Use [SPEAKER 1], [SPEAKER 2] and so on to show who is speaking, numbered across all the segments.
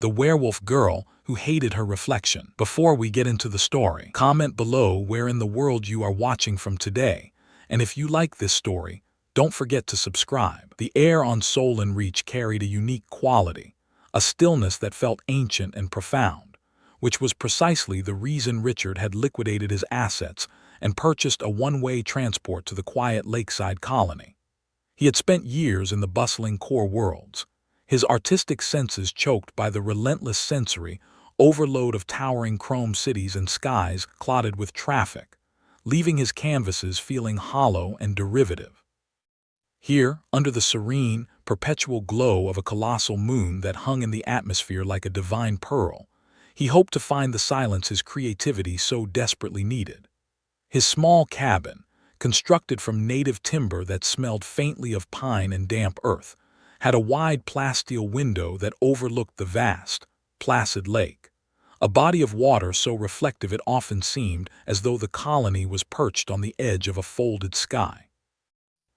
[SPEAKER 1] the werewolf girl who hated her reflection. Before we get into the story, comment below where in the world you are watching from today, and if you like this story, don't forget to subscribe. The air on Solon Reach carried a unique quality, a stillness that felt ancient and profound, which was precisely the reason Richard had liquidated his assets and purchased a one-way transport to the quiet lakeside colony. He had spent years in the bustling core worlds, his artistic senses choked by the relentless sensory overload of towering chrome cities and skies clotted with traffic, leaving his canvases feeling hollow and derivative. Here, under the serene, perpetual glow of a colossal moon that hung in the atmosphere like a divine pearl, he hoped to find the silence his creativity so desperately needed. His small cabin, constructed from native timber that smelled faintly of pine and damp earth, had a wide plasteel window that overlooked the vast, placid lake, a body of water so reflective it often seemed as though the colony was perched on the edge of a folded sky.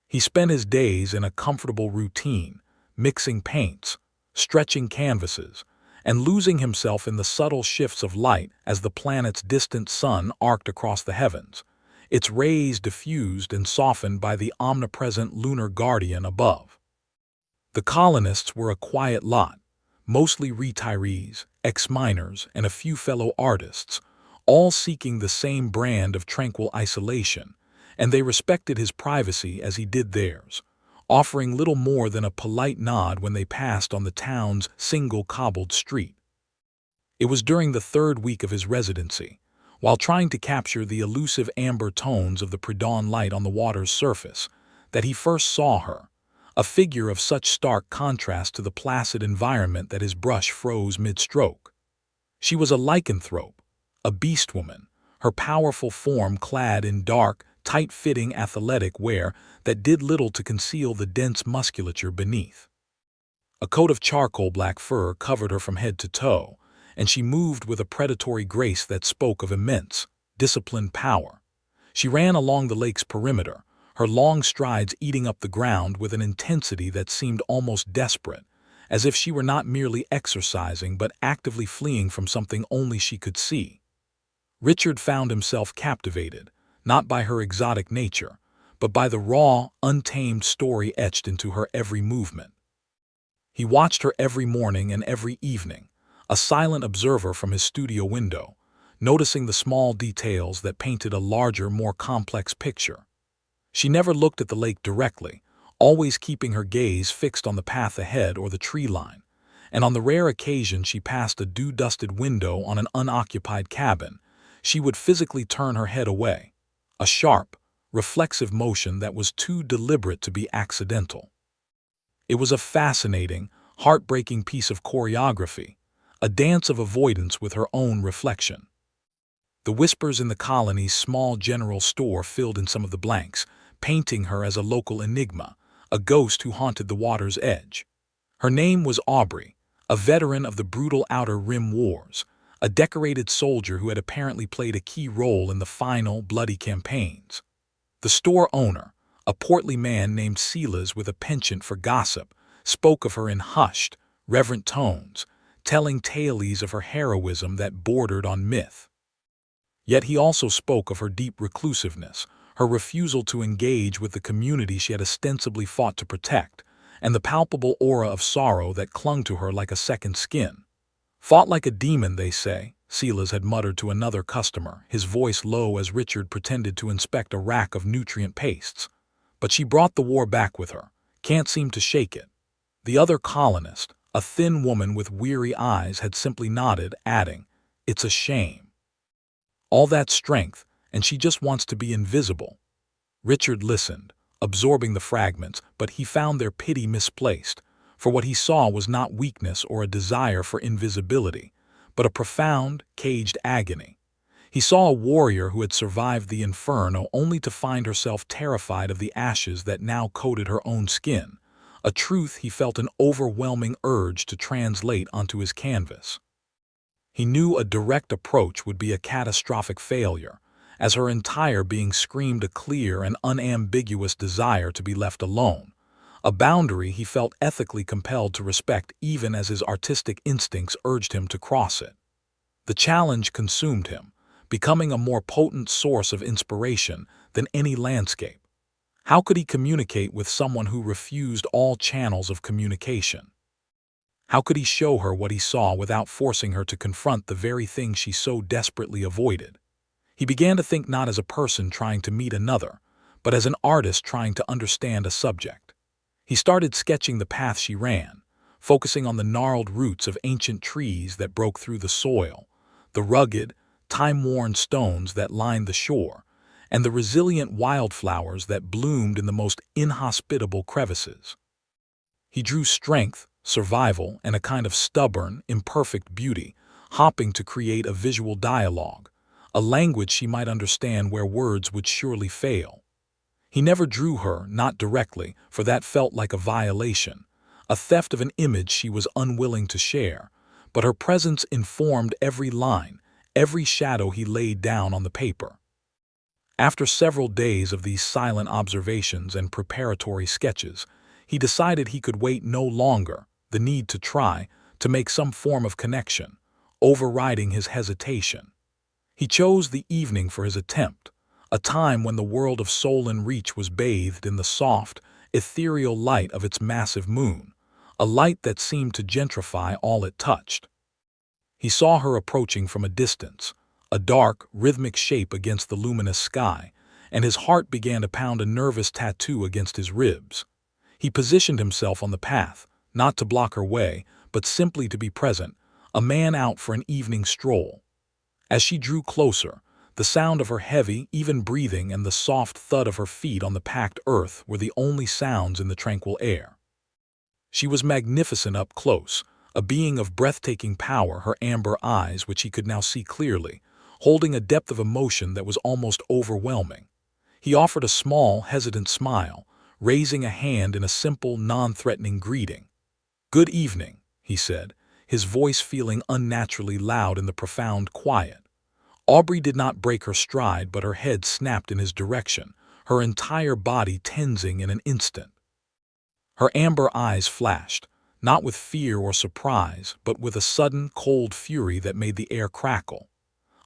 [SPEAKER 1] He spent his days in a comfortable routine, mixing paints, stretching canvases, and losing himself in the subtle shifts of light as the planet's distant sun arced across the heavens, its rays diffused and softened by the omnipresent lunar guardian above. The colonists were a quiet lot, mostly retirees, ex-miners, and a few fellow artists, all seeking the same brand of tranquil isolation, and they respected his privacy as he did theirs, offering little more than a polite nod when they passed on the town's single cobbled street. It was during the third week of his residency, while trying to capture the elusive amber tones of the pre-dawn light on the water's surface, that he first saw her, a figure of such stark contrast to the placid environment that his brush froze mid-stroke. She was a lycanthrope, a beast woman, her powerful form clad in dark, tight-fitting athletic wear that did little to conceal the dense musculature beneath. A coat of charcoal black fur covered her from head to toe, and she moved with a predatory grace that spoke of immense, disciplined power. She ran along the lake's perimeter, her long strides eating up the ground with an intensity that seemed almost desperate, as if she were not merely exercising but actively fleeing from something only she could see. Richard found himself captivated, not by her exotic nature, but by the raw, untamed story etched into her every movement. He watched her every morning and every evening, a silent observer from his studio window, noticing the small details that painted a larger, more complex picture. She never looked at the lake directly, always keeping her gaze fixed on the path ahead or the tree line, and on the rare occasion she passed a dew-dusted window on an unoccupied cabin, she would physically turn her head away, a sharp, reflexive motion that was too deliberate to be accidental. It was a fascinating, heartbreaking piece of choreography, a dance of avoidance with her own reflection. The whispers in the colony's small general store filled in some of the blanks, painting her as a local enigma, a ghost who haunted the water's edge. Her name was Aubrey, a veteran of the brutal Outer Rim Wars, a decorated soldier who had apparently played a key role in the final, bloody campaigns. The store owner, a portly man named Silas with a penchant for gossip, spoke of her in hushed, reverent tones, telling tales of her heroism that bordered on myth. Yet he also spoke of her deep reclusiveness, her refusal to engage with the community she had ostensibly fought to protect, and the palpable aura of sorrow that clung to her like a second skin. "Fought like a demon, they say," Silas had muttered to another customer, his voice low as Richard pretended to inspect a rack of nutrient pastes. "But she brought the war back with her, can't seem to shake it." The other colonist, a thin woman with weary eyes, had simply nodded, adding, "It's a shame. All that strength, and she just wants to be invisible." Richard listened, absorbing the fragments, but he found their pity misplaced, for what he saw was not weakness or a desire for invisibility, but a profound, caged agony. He saw a warrior who had survived the inferno only to find herself terrified of the ashes that now coated her own skin, a truth he felt an overwhelming urge to translate onto his canvas. He knew a direct approach would be a catastrophic failure, as her entire being screamed a clear and unambiguous desire to be left alone, a boundary he felt ethically compelled to respect even as his artistic instincts urged him to cross it. The challenge consumed him, becoming a more potent source of inspiration than any landscape. How could he communicate with someone who refused all channels of communication? How could he show her what he saw without forcing her to confront the very thing she so desperately avoided? He began to think not as a person trying to meet another, but as an artist trying to understand a subject. He started sketching the path she ran, focusing on the gnarled roots of ancient trees that broke through the soil, the rugged, time-worn stones that lined the shore, and the resilient wildflowers that bloomed in the most inhospitable crevices. He drew strength, survival, and a kind of stubborn, imperfect beauty, hopping to create a visual dialogue, a language she might understand where words would surely fail. He never drew her, not directly, for that felt like a violation, a theft of an image she was unwilling to share, but her presence informed every line, every shadow he laid down on the paper. After several days of these silent observations and preparatory sketches, he decided he could wait no longer, the need to try, to make some form of connection, overriding his hesitation. He chose the evening for his attempt, a time when the world of Soul and Reach was bathed in the soft, ethereal light of its massive moon, a light that seemed to gentrify all it touched. He saw her approaching from a distance, a dark, rhythmic shape against the luminous sky, and his heart began to pound a nervous tattoo against his ribs. He positioned himself on the path, not to block her way, but simply to be present, a man out for an evening stroll. As she drew closer, the sound of her heavy, even breathing and the soft thud of her feet on the packed earth were the only sounds in the tranquil air. She was magnificent up close, a being of breathtaking power, her amber eyes, which he could now see clearly, holding a depth of emotion that was almost overwhelming. He offered a small, hesitant smile, raising a hand in a simple, non-threatening greeting. "Good evening," he said, his voice feeling unnaturally loud in the profound quiet. Aubrey did not break her stride, but her head snapped in his direction, her entire body tensing in an instant. Her amber eyes flashed, not with fear or surprise, but with a sudden, cold fury that made the air crackle.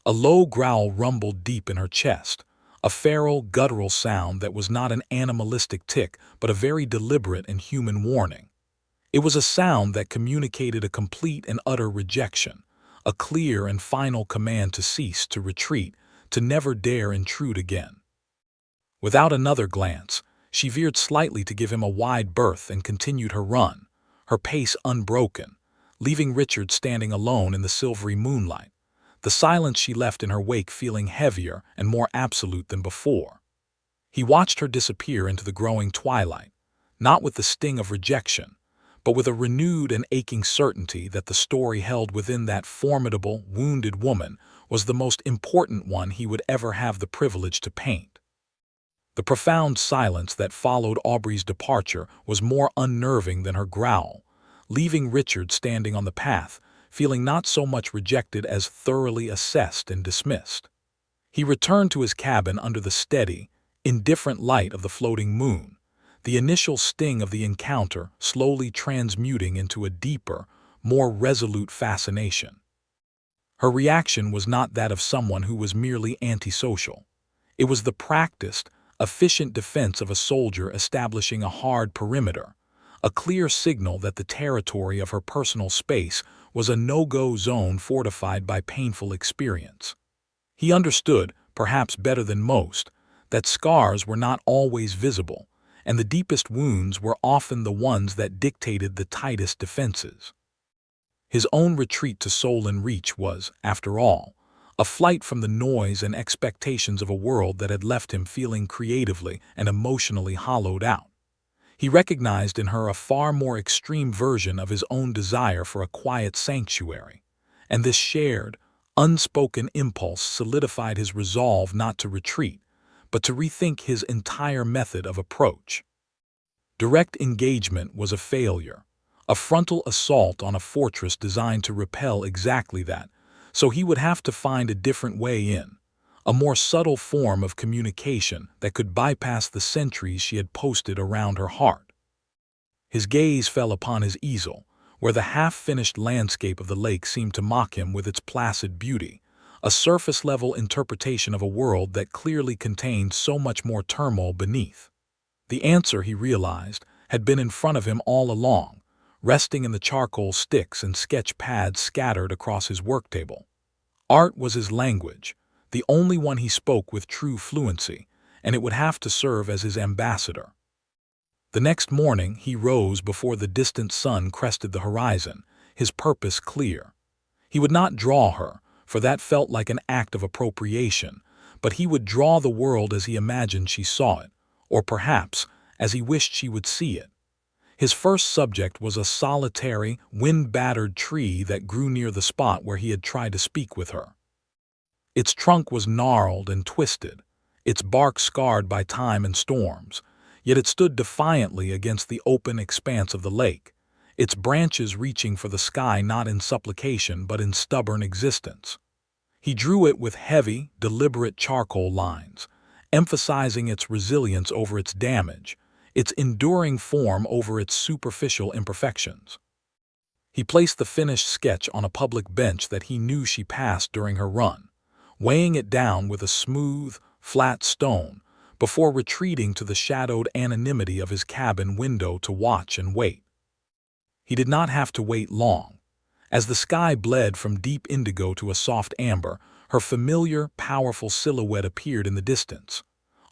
[SPEAKER 1] A low growl rumbled deep in her chest, a feral, guttural sound that was not an animalistic tick, but a very deliberate and human warning. It was a sound that communicated a complete and utter rejection, a clear and final command to cease, to retreat, to never dare intrude again. Without another glance, she veered slightly to give him a wide berth and continued her run, her pace unbroken, leaving Richard standing alone in the silvery moonlight, the silence she left in her wake feeling heavier and more absolute than before. He watched her disappear into the growing twilight, not with the sting of rejection, but with a renewed and aching certainty that the story held within that formidable, wounded woman was the most important one he would ever have the privilege to paint. The profound silence that followed Aubrey's departure was more unnerving than her growl, leaving Richard standing on the path, feeling not so much rejected as thoroughly assessed and dismissed. He returned to his cabin under the steady, indifferent light of the floating moon, the initial sting of the encounter slowly transmuting into a deeper, more resolute fascination. Her reaction was not that of someone who was merely antisocial. It was the practiced, efficient defense of a soldier establishing a hard perimeter, a clear signal that the territory of her personal space was a no-go zone fortified by painful experience. He understood, perhaps better than most, that scars were not always visible, and the deepest wounds were often the ones that dictated the tightest defenses. His own retreat to Soul and Reach was, after all, a flight from the noise and expectations of a world that had left him feeling creatively and emotionally hollowed out. He recognized in her a far more extreme version of his own desire for a quiet sanctuary, and this shared, unspoken impulse solidified his resolve not to retreat, but to rethink his entire method of approach. Direct engagement was a failure, a frontal assault on a fortress designed to repel exactly that, so he would have to find a different way in, a more subtle form of communication that could bypass the sentries she had posted around her heart. His gaze fell upon his easel, where the half-finished landscape of the lake seemed to mock him with its placid beauty, a surface-level interpretation of a world that clearly contained so much more turmoil beneath. The answer, he realized, had been in front of him all along, resting in the charcoal sticks and sketch pads scattered across his work table. Art was his language, the only one he spoke with true fluency, and it would have to serve as his ambassador. The next morning he rose before the distant sun crested the horizon, his purpose clear. He would not draw her, for that felt like an act of appropriation, but he would draw the world as he imagined she saw it, or perhaps as he wished she would see it. His first subject was a solitary, wind-battered tree that grew near the spot where he had tried to speak with her. Its trunk was gnarled and twisted, its bark scarred by time and storms, yet it stood defiantly against the open expanse of the lake, its branches reaching for the sky not in supplication but in stubborn existence. He drew it with heavy, deliberate charcoal lines, emphasizing its resilience over its damage, its enduring form over its superficial imperfections. He placed the finished sketch on a public bench that he knew she passed during her run, weighing it down with a smooth, flat stone before retreating to the shadowed anonymity of his cabin window to watch and wait. He did not have to wait long. As the sky bled from deep indigo to a soft amber, her familiar, powerful silhouette appeared in the distance.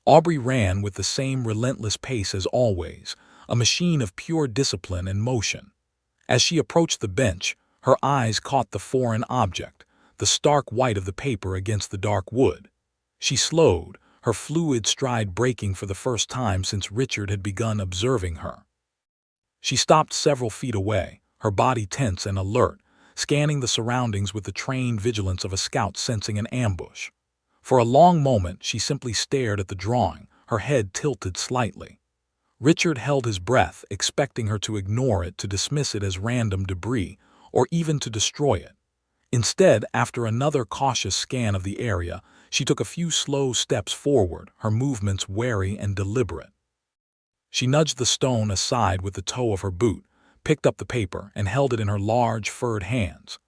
[SPEAKER 1] Aubrey ran with the same relentless pace as always, a machine of pure discipline and motion. As she approached the bench, her eyes caught the foreign object, the stark white of the paper against the dark wood. She slowed, her fluid stride breaking for the first time since Richard had begun observing her. She stopped several feet away, her body tense and alert, scanning the surroundings with the trained vigilance of a scout sensing an ambush. For a long moment she simply stared at the drawing, her head tilted slightly. Richard held his breath, expecting her to ignore it, to dismiss it as random debris, or even to destroy it. Instead, after another cautious scan of the area, she took a few slow steps forward, her movements wary and deliberate. She nudged the stone aside with the toe of her boot, picked up the paper, and held it in her large, furred hands.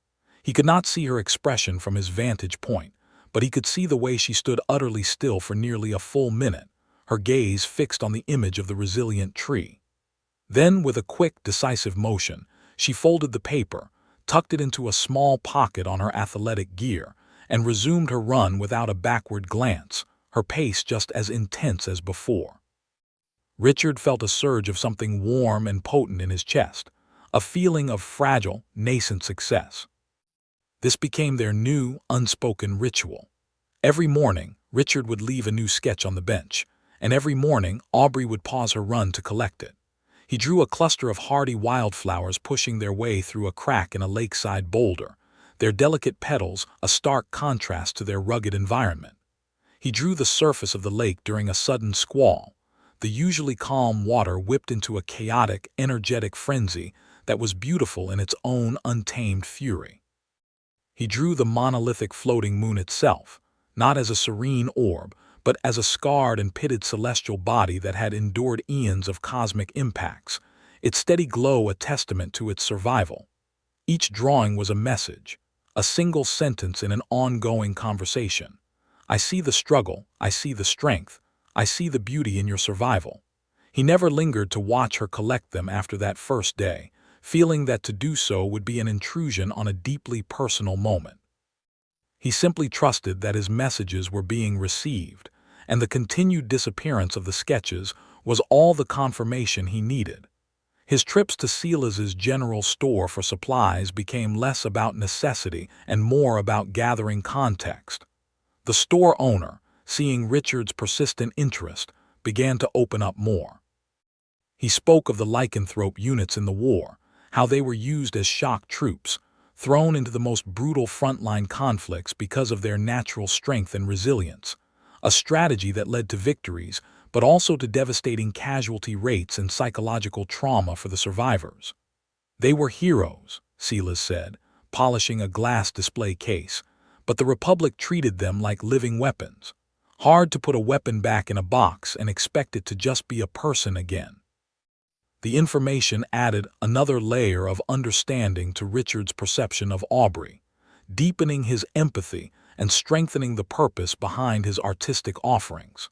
[SPEAKER 1] He could not see her expression from his vantage point, but he could see the way she stood utterly still for nearly a full minute, her gaze fixed on the image of the resilient tree. Then, with a quick, decisive motion, she folded the paper, tucked it into a small pocket on her athletic gear, and resumed her run without a backward glance, her pace just as intense as before. Richard felt a surge of something warm and potent in his chest, a feeling of fragile, nascent success. This became their new, unspoken ritual. Every morning, Richard would leave a new sketch on the bench, and every morning Aubrey would pause her run to collect it. He drew a cluster of hardy wildflowers pushing their way through a crack in a lakeside boulder, their delicate petals a stark contrast to their rugged environment. He drew the surface of the lake during a sudden squall, the usually calm water whipped into a chaotic, energetic frenzy that was beautiful in its own untamed fury. He drew the monolithic floating moon itself, not as a serene orb, but as a scarred and pitted celestial body that had endured eons of cosmic impacts, its steady glow a testament to its survival. Each drawing was a message, a single sentence in an ongoing conversation. I see the struggle, I see the strength, I see the beauty in your survival. He never lingered to watch her collect them after that first day, feeling that to do so would be an intrusion on a deeply personal moment. He simply trusted that his messages were being received, and the continued disappearance of the sketches was all the confirmation he needed. His trips to Silas's general store for supplies became less about necessity and more about gathering context. The store owner, seeing Richard's persistent interest, began to open up more. He spoke of the lycanthrope units in the war, how they were used as shock troops, thrown into the most brutal frontline conflicts because of their natural strength and resilience, a strategy that led to victories, but also to devastating casualty rates and psychological trauma for the survivors. They were heroes, Silas said, polishing a glass display case, but the Republic treated them like living weapons. Hard to put a weapon back in a box and expect it to just be a person again. The information added another layer of understanding to Richard's perception of Aubrey, deepening his empathy and strengthening the purpose behind his artistic offerings.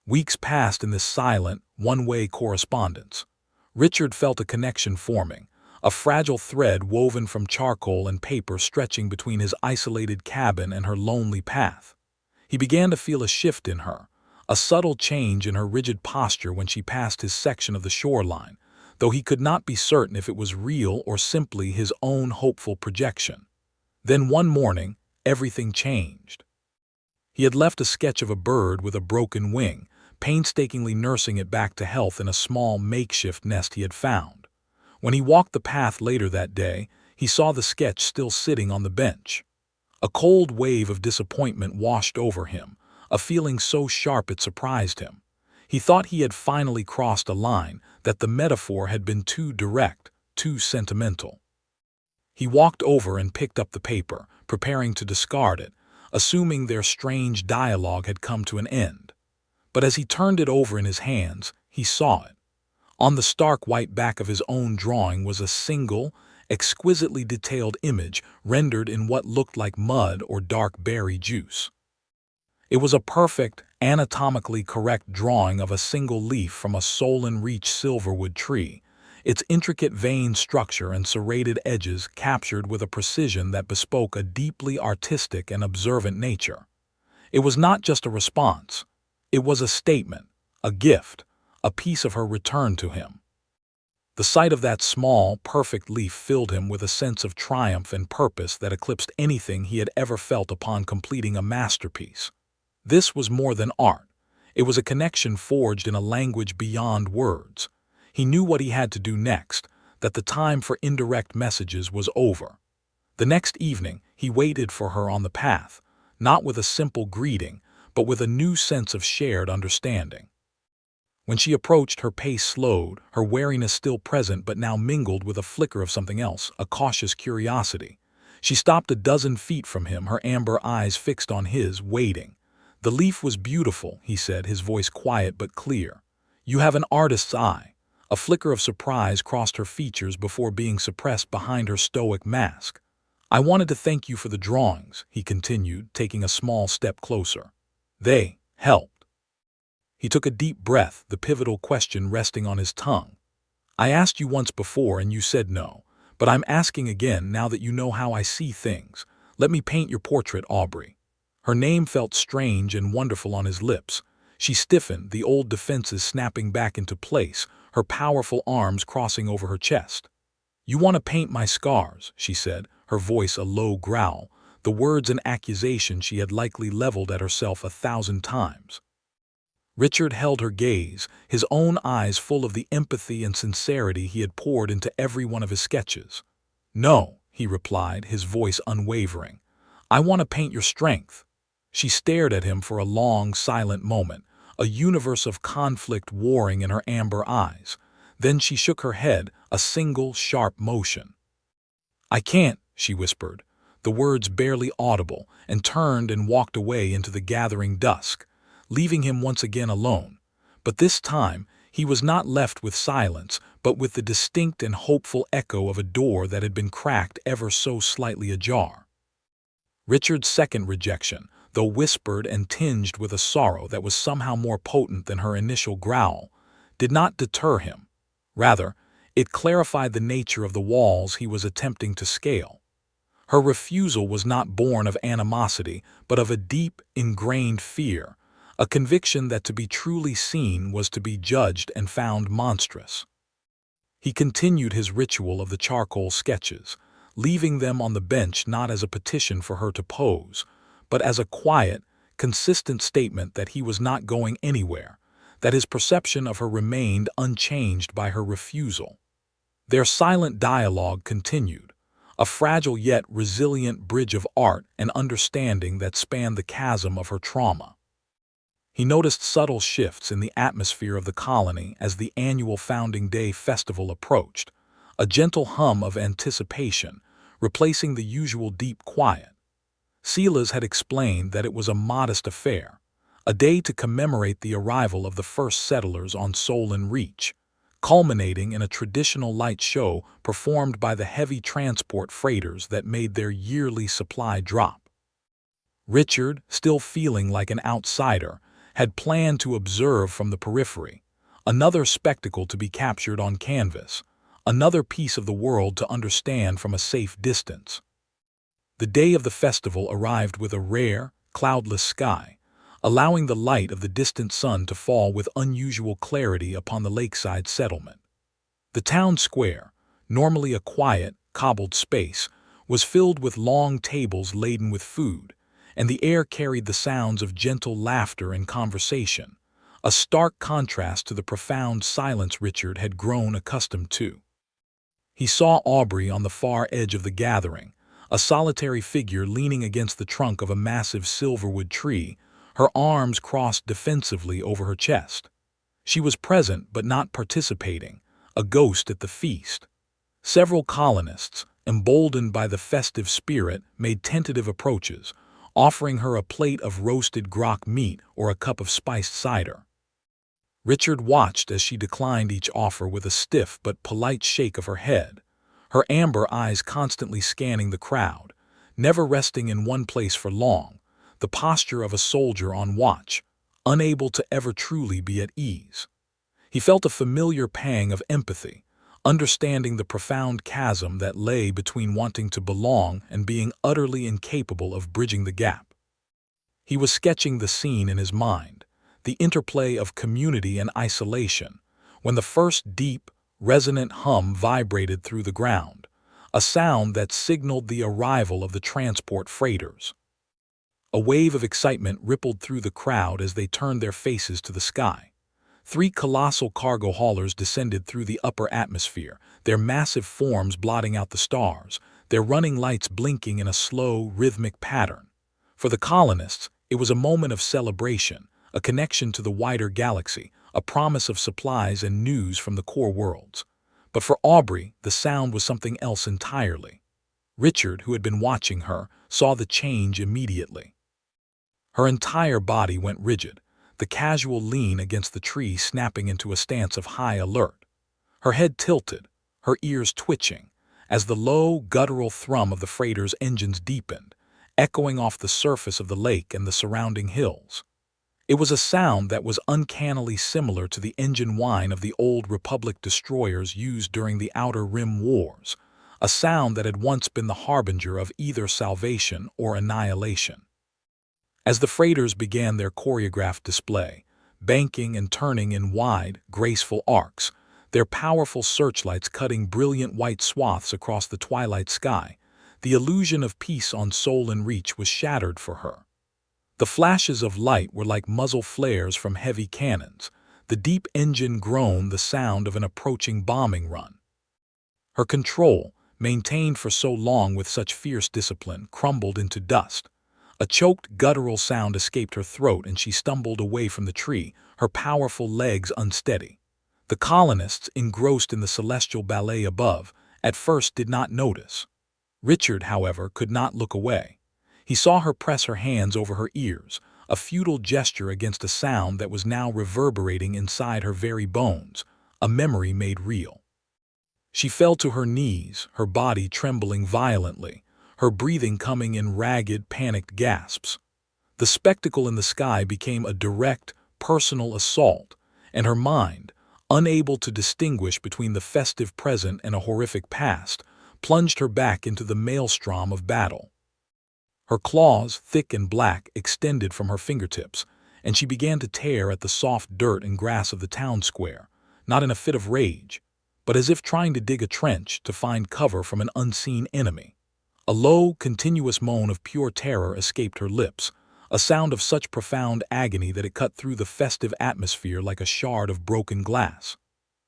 [SPEAKER 1] Weeks passed in this silent, one-way correspondence. Richard felt a connection forming, a fragile thread woven from charcoal and paper stretching between his isolated cabin and her lonely path. He began to feel a shift in her, a subtle change in her rigid posture when she passed his section of the shoreline, though he could not be certain if it was real or simply his own hopeful projection. Then one morning, everything changed. He had left a sketch of a bird with a broken wing, painstakingly nursing it back to health in a small makeshift nest he had found. When he walked the path later that day, he saw the sketch still sitting on the bench. A cold wave of disappointment washed over him, a feeling so sharp it surprised him. He thought he had finally crossed a line, that the metaphor had been too direct, too sentimental. He walked over and picked up the paper, preparing to discard it, assuming their strange dialogue had come to an end. But as he turned it over in his hands, he saw it. On the stark white back of his own drawing was a single, exquisitely detailed image rendered in what looked like mud or dark berry juice. It was a perfect, anatomically correct drawing of a single leaf from a Solon-Reach silverwood tree, its intricate vein structure and serrated edges captured with a precision that bespoke a deeply artistic and observant nature. It was not just a response. It was a statement, a gift, a piece of her return to him. The sight of that small, perfect leaf filled him with a sense of triumph and purpose that eclipsed anything he had ever felt upon completing a masterpiece. This was more than art. It was a connection forged in a language beyond words. He knew what he had to do next, that the time for indirect messages was over. The next evening, he waited for her on the path, not with a simple greeting, but with a new sense of shared understanding. When she approached, her pace slowed, her wariness still present but now mingled with a flicker of something else, a cautious curiosity. She stopped a dozen feet from him, her amber eyes fixed on his, waiting. "The leaf was beautiful," he said, his voice quiet but clear. "You have an artist's eye." A flicker of surprise crossed her features before being suppressed behind her stoic mask. "I wanted to thank you for the drawings," he continued, taking a small step closer. "They helped." He took a deep breath, the pivotal question resting on his tongue. "I asked you once before and you said no, but I'm asking again now that you know how I see things. Let me paint your portrait, Aubrey." Her name felt strange and wonderful on his lips. She stiffened, the old defenses snapping back into place, her powerful arms crossing over her chest. "You want to paint my scars," she said, her voice a low growl, the words an accusation she had likely leveled at herself 1,000 times. Richard held her gaze, his own eyes full of the empathy and sincerity he had poured into every one of his sketches. "No," he replied, his voice unwavering. "I want to paint your strength." She stared at him for a long, silent moment, a universe of conflict warring in her amber eyes. Then she shook her head, a single, sharp motion. "I can't," she whispered, the words barely audible, and turned and walked away into the gathering dusk, leaving him once again alone. But this time, he was not left with silence, but with the distinct and hopeful echo of a door that had been cracked ever so slightly ajar. Richard's second rejection, though whispered and tinged with a sorrow that was somehow more potent than her initial growl, did not deter him. Rather, it clarified the nature of the walls he was attempting to scale. Her refusal was not born of animosity, but of a deep, ingrained fear, a conviction that to be truly seen was to be judged and found monstrous. He continued his ritual of the charcoal sketches, leaving them on the bench not as a petition for her to pose, but as a quiet, consistent statement that he was not going anywhere, that his perception of her remained unchanged by her refusal. Their silent dialogue continued, a fragile yet resilient bridge of art and understanding that spanned the chasm of her trauma. He noticed subtle shifts in the atmosphere of the colony as the annual Founding Day festival approached, a gentle hum of anticipation, replacing the usual deep quiet. Silas had explained that it was a modest affair, a day to commemorate the arrival of the first settlers on Solon Reach, culminating in a traditional light show performed by the heavy transport freighters that made their yearly supply drop. Richard, still feeling like an outsider, had planned to observe from the periphery, another spectacle to be captured on canvas, another piece of the world to understand from a safe distance. The day of the festival arrived with a rare, cloudless sky, allowing the light of the distant sun to fall with unusual clarity upon the lakeside settlement. The town square, normally a quiet, cobbled space, was filled with long tables laden with food, and the air carried the sounds of gentle laughter and conversation, a stark contrast to the profound silence Richard had grown accustomed to. He saw Aubrey on the far edge of the gathering, a solitary figure leaning against the trunk of a massive silverwood tree, her arms crossed defensively over her chest. She was present but not participating, a ghost at the feast. Several colonists, emboldened by the festive spirit, made tentative approaches, offering her a plate of roasted grock meat or a cup of spiced cider. Richard watched as she declined each offer with a stiff but polite shake of her head, her amber eyes constantly scanning the crowd, never resting in one place for long, the posture of a soldier on watch, unable to ever truly be at ease. He felt a familiar pang of empathy, understanding the profound chasm that lay between wanting to belong and being utterly incapable of bridging the gap. He was sketching the scene in his mind, the interplay of community and isolation, when the first deep, resonant hum vibrated through the ground, a sound that signaled the arrival of the transport freighters. A wave of excitement rippled through the crowd as they turned their faces to the sky. 3 colossal cargo haulers descended through the upper atmosphere, their massive forms blotting out the stars, their running lights blinking in a slow, rhythmic pattern. For the colonists, it was a moment of celebration, a connection to the wider galaxy, a promise of supplies and news from the core worlds. But for Aubrey, the sound was something else entirely. Richard, who had been watching her, saw the change immediately. Her entire body went rigid, the casual lean against the tree snapping into a stance of high alert. Her head tilted, her ears twitching, as the low, guttural thrum of the freighter's engines deepened, echoing off the surface of the lake and the surrounding hills. It was a sound that was uncannily similar to the engine whine of the old Republic destroyers used during the Outer Rim Wars, a sound that had once been the harbinger of either salvation or annihilation. As the freighters began their choreographed display, banking and turning in wide, graceful arcs, their powerful searchlights cutting brilliant white swaths across the twilight sky, the illusion of peace on Solon Reach was shattered for her. The flashes of light were like muzzle flares from heavy cannons, the deep engine groan the sound of an approaching bombing run. Her control, maintained for so long with such fierce discipline, crumbled into dust. A choked, guttural sound escaped her throat and she stumbled away from the tree, her powerful legs unsteady. The colonists, engrossed in the celestial ballet above, at first did not notice. Richard, however, could not look away. He saw her press her hands over her ears, a futile gesture against a sound that was now reverberating inside her very bones, a memory made real. She fell to her knees, her body trembling violently, her breathing coming in ragged, panicked gasps. The spectacle in the sky became a direct, personal assault, and her mind, unable to distinguish between the festive present and a horrific past, plunged her back into the maelstrom of battle. Her claws, thick and black, extended from her fingertips, and she began to tear at the soft dirt and grass of the town square, not in a fit of rage, but as if trying to dig a trench to find cover from an unseen enemy. A low, continuous moan of pure terror escaped her lips, a sound of such profound agony that it cut through the festive atmosphere like a shard of broken glass.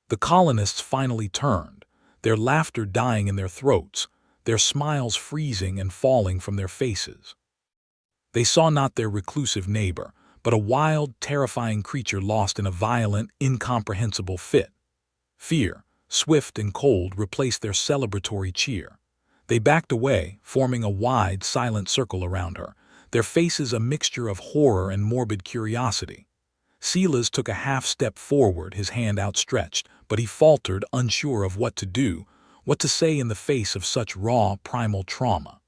[SPEAKER 1] The colonists finally turned, their laughter dying in their throats, their smiles freezing and falling from their faces. They saw not their reclusive neighbor, but a wild, terrifying creature lost in a violent, incomprehensible fit. Fear, swift and cold, replaced their celebratory cheer. They backed away, forming a wide, silent circle around her, their faces a mixture of horror and morbid curiosity. Silas took a half step forward, his hand outstretched, but he faltered, unsure of what to do, what to say in the face of such raw, primal trauma.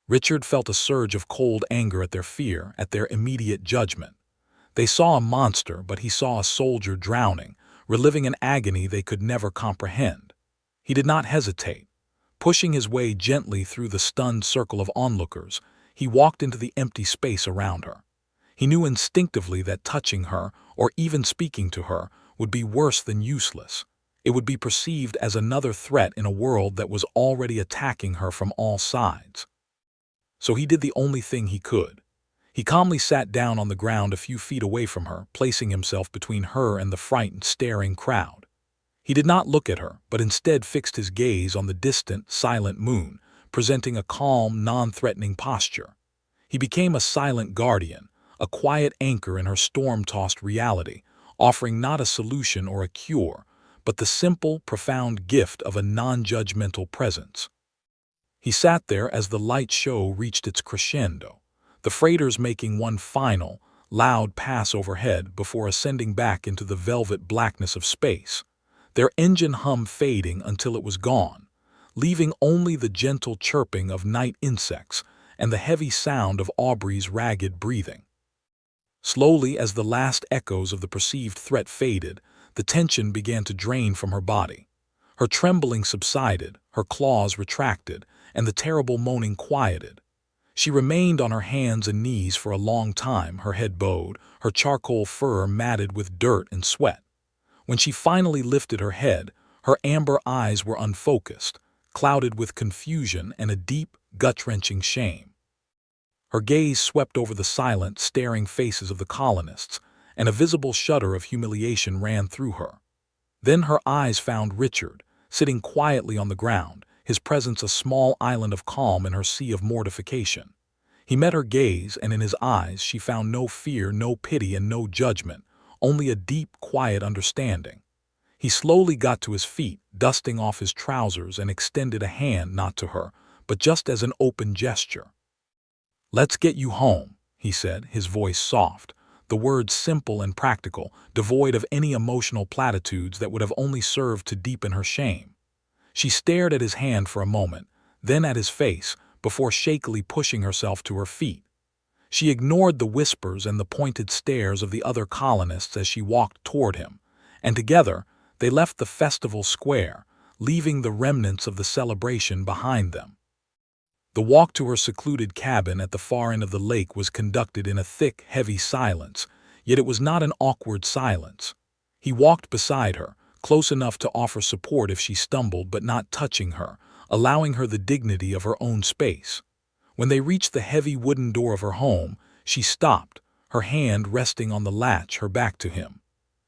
[SPEAKER 1] Richard felt a surge of cold anger at their fear, at their immediate judgment. They saw a monster, but he saw a soldier drowning, reliving an agony they could never comprehend. He did not hesitate. Pushing his way gently through the stunned circle of onlookers, he walked into the empty space around her. He knew instinctively that touching her, or even speaking to her, would be worse than useless. It would be perceived as another threat in a world that was already attacking her from all sides. So he did the only thing he could. He calmly sat down on the ground a few feet away from her, placing himself between her and the frightened, staring crowd. He did not look at her, but instead fixed his gaze on the distant, silent moon, presenting a calm, non-threatening posture. He became a silent guardian, a quiet anchor in her storm-tossed reality, offering not a solution or a cure, but the simple, profound gift of a non-judgmental presence. He sat there as the light show reached its crescendo, the freighters making one final, loud pass overhead before ascending back into the velvet blackness of space, their engine hum fading until it was gone, leaving only the gentle chirping of night insects and the heavy sound of Aubrey's ragged breathing. Slowly, as the last echoes of the perceived threat faded, the tension began to drain from her body. Her trembling subsided, her claws retracted, and the terrible moaning quieted. She remained on her hands and knees for a long time, her head bowed, her charcoal fur matted with dirt and sweat. When she finally lifted her head, her amber eyes were unfocused, clouded with confusion and a deep, gut-wrenching shame. Her gaze swept over the silent, staring faces of the colonists, and a visible shudder of humiliation ran through her. Then her eyes found Richard, sitting quietly on the ground, his presence a small island of calm in her sea of mortification. He met her gaze, and in his eyes she found no fear, no pity, and no judgment, only a deep, quiet understanding. He slowly got to his feet, dusting off his trousers, and extended a hand not to her, but just as an open gesture. "Let's get you home," he said, his voice soft, the words simple and practical, devoid of any emotional platitudes that would have only served to deepen her shame. She stared at his hand for a moment, then at his face, before shakily pushing herself to her feet. She ignored the whispers and the pointed stares of the other colonists as she walked toward him, and together they left the festival square, leaving the remnants of the celebration behind them. The walk to her secluded cabin at the far end of the lake was conducted in a thick, heavy silence, yet it was not an awkward silence. He walked beside her, close enough to offer support if she stumbled, but not touching her, allowing her the dignity of her own space. When they reached the heavy wooden door of her home, she stopped, her hand resting on the latch, her back to him.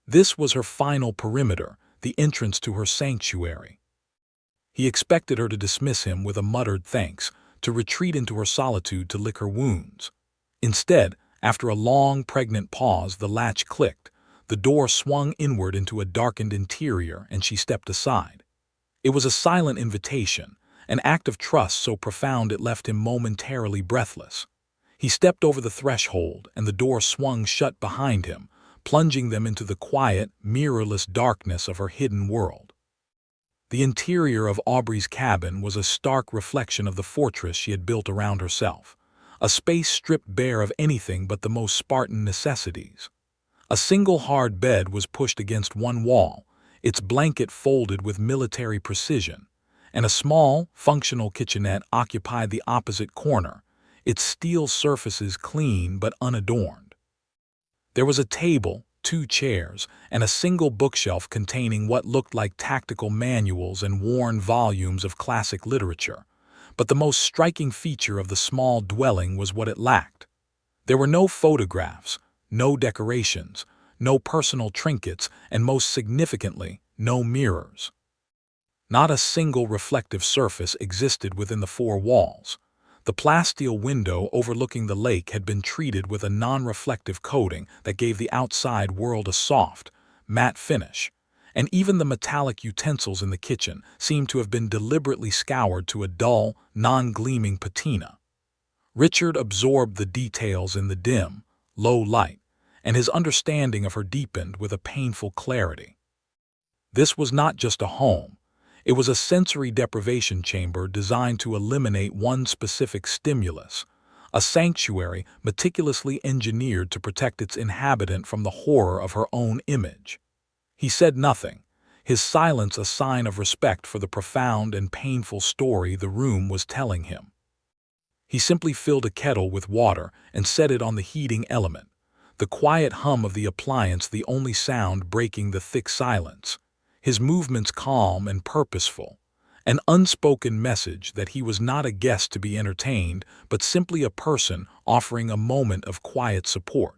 [SPEAKER 1] This was her final perimeter, the entrance to her sanctuary. He expected her to dismiss him with a muttered thanks, to retreat into her solitude to lick her wounds. Instead, after a long, pregnant pause, the latch clicked, the door swung inward into a darkened interior, and she stepped aside. It was a silent invitation, an act of trust so profound it left him momentarily breathless. He stepped over the threshold, and the door swung shut behind him, plunging them into the quiet, mirrorless darkness of her hidden world. The interior of Aubrey's cabin was a stark reflection of the fortress she had built around herself, a space stripped bare of anything but the most Spartan necessities. A single hard bed was pushed against one wall, its blanket folded with military precision, and a small, functional kitchenette occupied the opposite corner, its steel surfaces clean but unadorned. There was a table, 2 chairs, and a single bookshelf containing what looked like tactical manuals and worn volumes of classic literature, but the most striking feature of the small dwelling was what it lacked. There were no photographs, no decorations, no personal trinkets, and most significantly, no mirrors. Not a single reflective surface existed within the 4 walls. The plasteel window overlooking the lake had been treated with a non-reflective coating that gave the outside world a soft, matte finish, and even the metallic utensils in the kitchen seemed to have been deliberately scoured to a dull, non-gleaming patina. Richard absorbed the details in the dim, low light, and his understanding of her deepened with a painful clarity. This was not just a home. It was a sensory deprivation chamber designed to eliminate one specific stimulus, a sanctuary meticulously engineered to protect its inhabitant from the horror of her own image. He said nothing, his silence a sign of respect for the profound and painful story the room was telling him. He simply filled a kettle with water and set it on the heating element, the quiet hum of the appliance the only sound breaking the thick silence, his movements calm and purposeful, an unspoken message that he was not a guest to be entertained, but simply a person offering a moment of quiet support.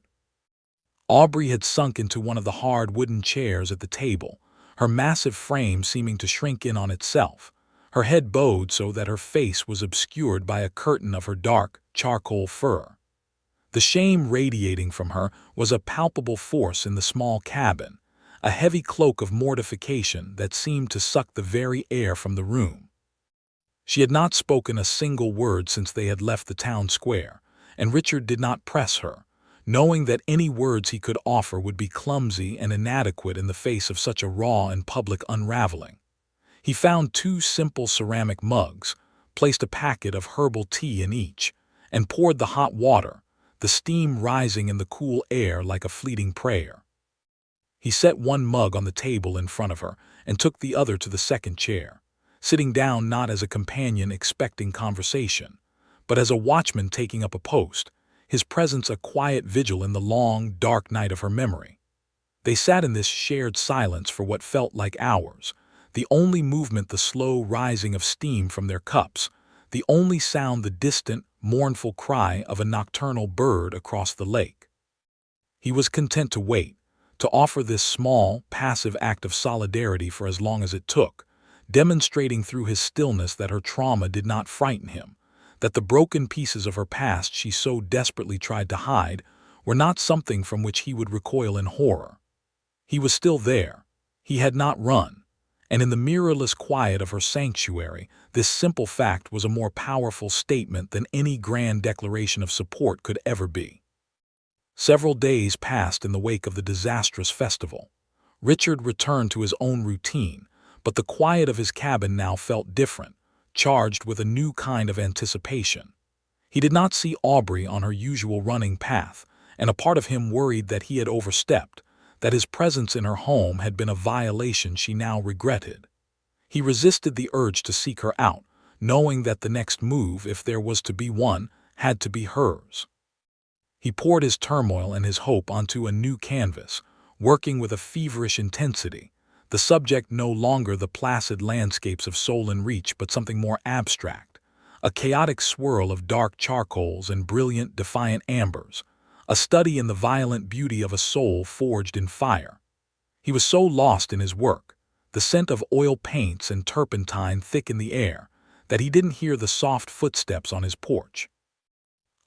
[SPEAKER 1] Aubrey had sunk into one of the hard wooden chairs at the table, her massive frame seeming to shrink in on itself, her head bowed so that her face was obscured by a curtain of her dark, charcoal fur. The shame radiating from her was a palpable force in the small cabin, a heavy cloak of mortification that seemed to suck the very air from the room. She had not spoken a single word since they had left the town square, and Richard did not press her, knowing that any words he could offer would be clumsy and inadequate in the face of such a raw and public unraveling. He found 2 simple ceramic mugs, placed a packet of herbal tea in each, and poured the hot water, the steam rising in the cool air like a fleeting prayer. He set one mug on the table in front of her and took the other to the second chair, sitting down not as a companion expecting conversation, but as a watchman taking up a post, his presence a quiet vigil in the long, dark night of her memory. They sat in this shared silence for what felt like hours, the only movement the slow rising of steam from their cups, the only sound the distant, mournful cry of a nocturnal bird across the lake. He was content to wait, to offer this small, passive act of solidarity for as long as it took, demonstrating through his stillness that her trauma did not frighten him, that the broken pieces of her past she so desperately tried to hide were not something from which he would recoil in horror. He was still there. He had not run. And in the mirrorless quiet of her sanctuary, this simple fact was a more powerful statement than any grand declaration of support could ever be. Several days passed in the wake of the disastrous festival. Richard returned to his own routine, but the quiet of his cabin now felt different, charged with a new kind of anticipation. He did not see Aubrey on her usual running path, and a part of him worried that he had overstepped, that his presence in her home had been a violation she now regretted. He resisted the urge to seek her out, knowing that the next move, if there was to be one, had to be hers. He poured his turmoil and his hope onto a new canvas, working with a feverish intensity, the subject no longer the placid landscapes of Soul and Reach but something more abstract, a chaotic swirl of dark charcoals and brilliant, defiant ambers, a study in the violent beauty of a soul forged in fire. He was so lost in his work, the scent of oil paints and turpentine thick in the air, that he didn't hear the soft footsteps on his porch.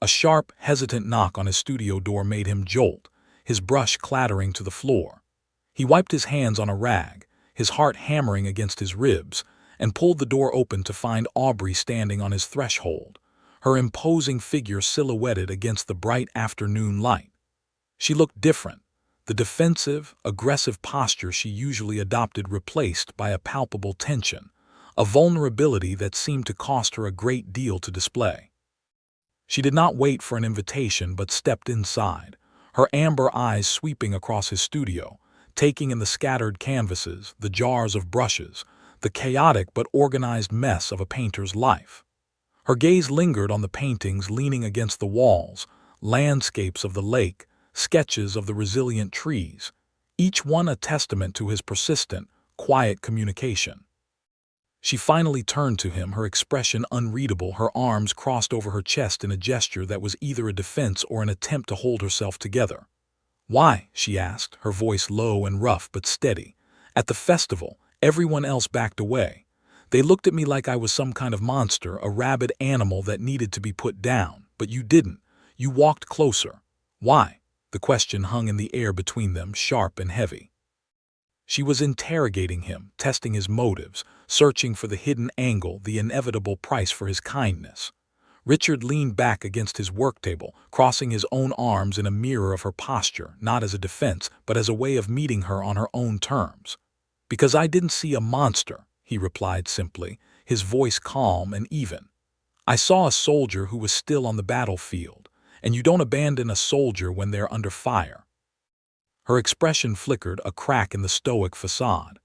[SPEAKER 1] A sharp, hesitant knock on his studio door made him jolt, his brush clattering to the floor. He wiped his hands on a rag, his heart hammering against his ribs, and pulled the door open to find Aubrey standing on his threshold, her imposing figure silhouetted against the bright afternoon light. She looked different, the defensive, aggressive posture she usually adopted replaced by a palpable tension, a vulnerability that seemed to cost her a great deal to display. She did not wait for an invitation but stepped inside, her amber eyes sweeping across his studio, taking in the scattered canvases, the jars of brushes, the chaotic but organized mess of a painter's life. Her gaze lingered on the paintings leaning against the walls, landscapes of the lake, sketches of the resilient trees, each one a testament to his persistent, quiet communication. She finally turned to him, her expression unreadable, her arms crossed over her chest in a gesture that was either a defense or an attempt to hold herself together. "Why?" she asked, her voice low and rough but steady. "At the festival, everyone else backed away. They looked at me like I was some kind of monster, a rabid animal that needed to be put down. But you didn't. You walked closer. Why?" The question hung in the air between them, sharp and heavy. She was interrogating him, testing his motives, searching for the hidden angle, the inevitable price for his kindness. Richard leaned back against his work table, crossing his own arms in a mirror of her posture, not as a defense, but as a way of meeting her on her own terms. "Because I didn't see a monster," he replied simply, his voice calm and even. "I saw a soldier who was still on the battlefield, and you don't abandon a soldier when they're under fire." Her expression flickered, a crack in the stoic facade.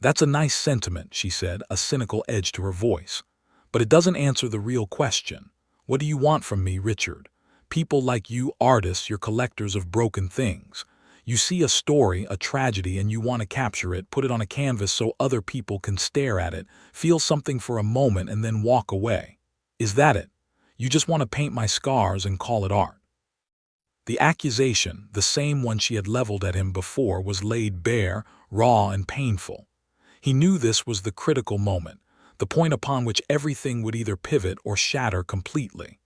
[SPEAKER 1] "That's a nice sentiment," she said, a cynical edge to her voice. "But it doesn't answer the real question. What do you want from me, Richard? People like you, artists, you're collectors of broken things. You see a story, a tragedy, and you want to capture it, put it on a canvas so other people can stare at it, feel something for a moment, and then walk away. Is that it? You just want to paint my scars and call it art?" The accusation, the same one she had leveled at him before, was laid bare, raw and painful. He knew this was the critical moment, the point upon which everything would either pivot or shatter completely.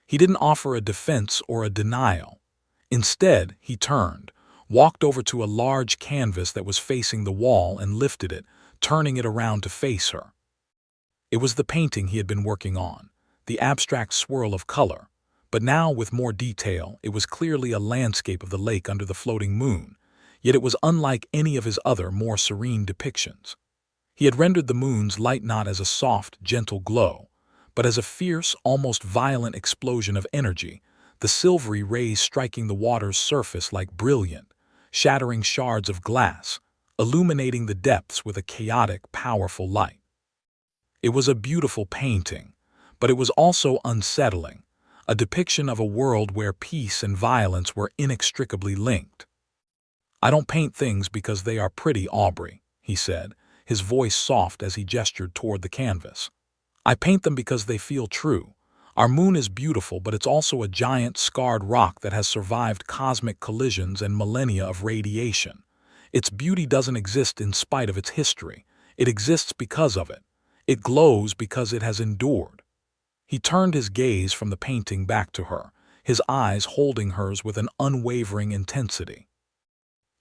[SPEAKER 1] He didn't offer a defense or a denial. Instead, he turned, walked over to a large canvas that was facing the wall and lifted it, turning it around to face her. It was the painting he had been working on, the abstract swirl of color. But now, with more detail, it was clearly a landscape of the lake under the floating moon, yet it was unlike any of his other, more serene depictions. He had rendered the moon's light not as a soft, gentle glow, but as a fierce, almost violent explosion of energy, the silvery rays striking the water's surface like brilliant, shattering shards of glass, illuminating the depths with a chaotic, powerful light. It was a beautiful painting, but it was also unsettling, a depiction of a world where peace and violence were inextricably linked. "I don't paint things because they are pretty, Aubrey," he said, his voice soft as he gestured toward the canvas. "I paint them because they feel true. Our moon is beautiful, but it's also a giant, scarred rock that has survived cosmic collisions and millennia of radiation. Its beauty doesn't exist in spite of its history. It exists because of it. It glows because it has endured." He turned his gaze from the painting back to her, his eyes holding hers with an unwavering intensity.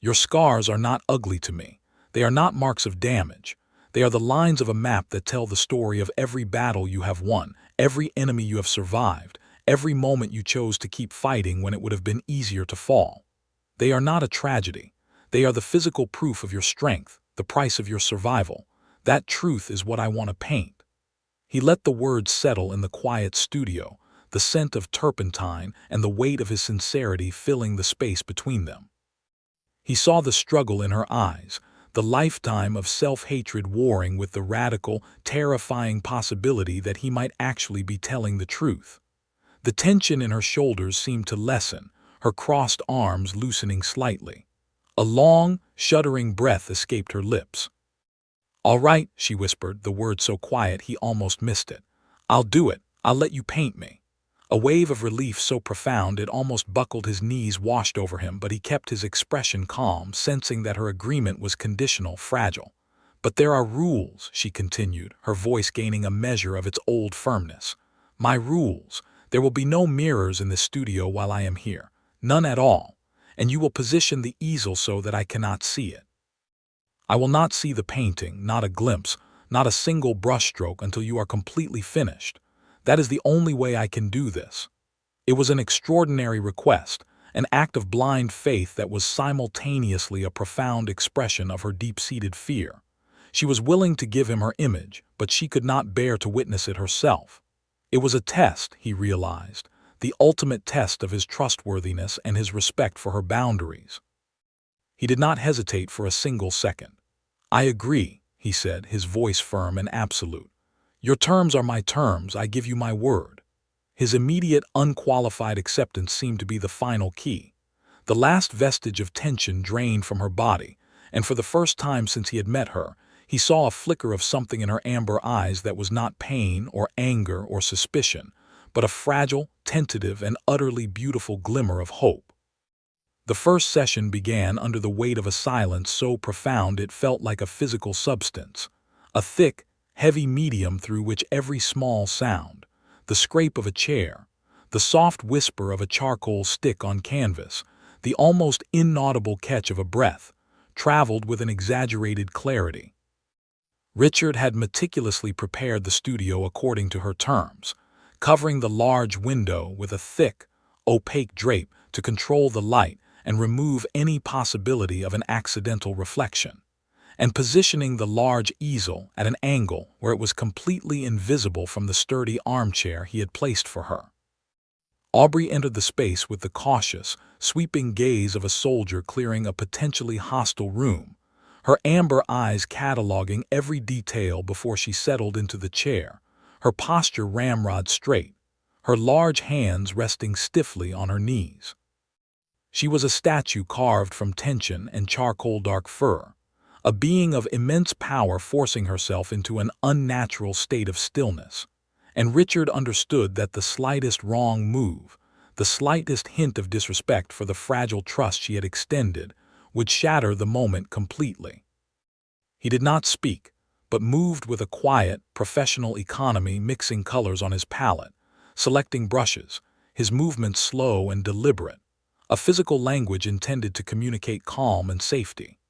[SPEAKER 1] "Your scars are not ugly to me. They are not marks of damage. They are the lines of a map that tell the story of every battle you have won, every enemy you have survived, every moment you chose to keep fighting when it would have been easier to fall. They are not a tragedy. They are the physical proof of your strength, the price of your survival. That truth is what I want to paint." He let the words settle in the quiet studio, the scent of turpentine and the weight of his sincerity filling the space between them. He saw the struggle in her eyes, the lifetime of self-hatred warring with the radical, terrifying possibility that he might actually be telling the truth. The tension in her shoulders seemed to lessen, her crossed arms loosening slightly. A long, shuddering breath escaped her lips. "All right," she whispered, the word so quiet he almost missed it. "I'll do it. I'll let you paint me." A wave of relief so profound it almost buckled his knees washed over him, but he kept his expression calm, sensing that her agreement was conditional, fragile. "But there are rules," she continued, her voice gaining a measure of its old firmness. "My rules. There will be no mirrors in the studio while I am here. None at all. And you will position the easel so that I cannot see it. I will not see the painting, not a glimpse, not a single brushstroke until you are completely finished. That is the only way I can do this." It was an extraordinary request, an act of blind faith that was simultaneously a profound expression of her deep-seated fear. She was willing to give him her image, but she could not bear to witness it herself. It was a test, he realized, the ultimate test of his trustworthiness and his respect for her boundaries. He did not hesitate for a single second. "I agree," he said, his voice firm and absolute. "Your terms are my terms, I give you my word." His immediate, unqualified acceptance seemed to be the final key. The last vestige of tension drained from her body, and for the first time since he had met her, he saw a flicker of something in her amber eyes that was not pain or anger or suspicion, but a fragile, tentative, and utterly beautiful glimmer of hope. The first session began under the weight of a silence so profound it felt like a physical substance, a thick, heavy medium through which every small sound, the scrape of a chair, the soft whisper of a charcoal stick on canvas, the almost inaudible catch of a breath, traveled with an exaggerated clarity. Richard had meticulously prepared the studio according to her terms, covering the large window with a thick, opaque drape to control the light and remove any possibility of an accidental reflection. and positioning the large easel at an angle where it was completely invisible from the sturdy armchair he had placed for her. Aubrey entered the space with the cautious, sweeping gaze of a soldier clearing a potentially hostile room, her amber eyes cataloging every detail before she settled into the chair, her posture ramrod straight, her large hands resting stiffly on her knees. She was a statue carved from tension and charcoal dark fur, a being of immense power forcing herself into an unnatural state of stillness. And Richard understood that the slightest wrong move, the slightest hint of disrespect for the fragile trust she had extended, would shatter the moment completely. He did not speak, but moved with a quiet, professional economy, mixing colors on his palette, selecting brushes, his movements slow and deliberate, a physical language intended to communicate calm and safety.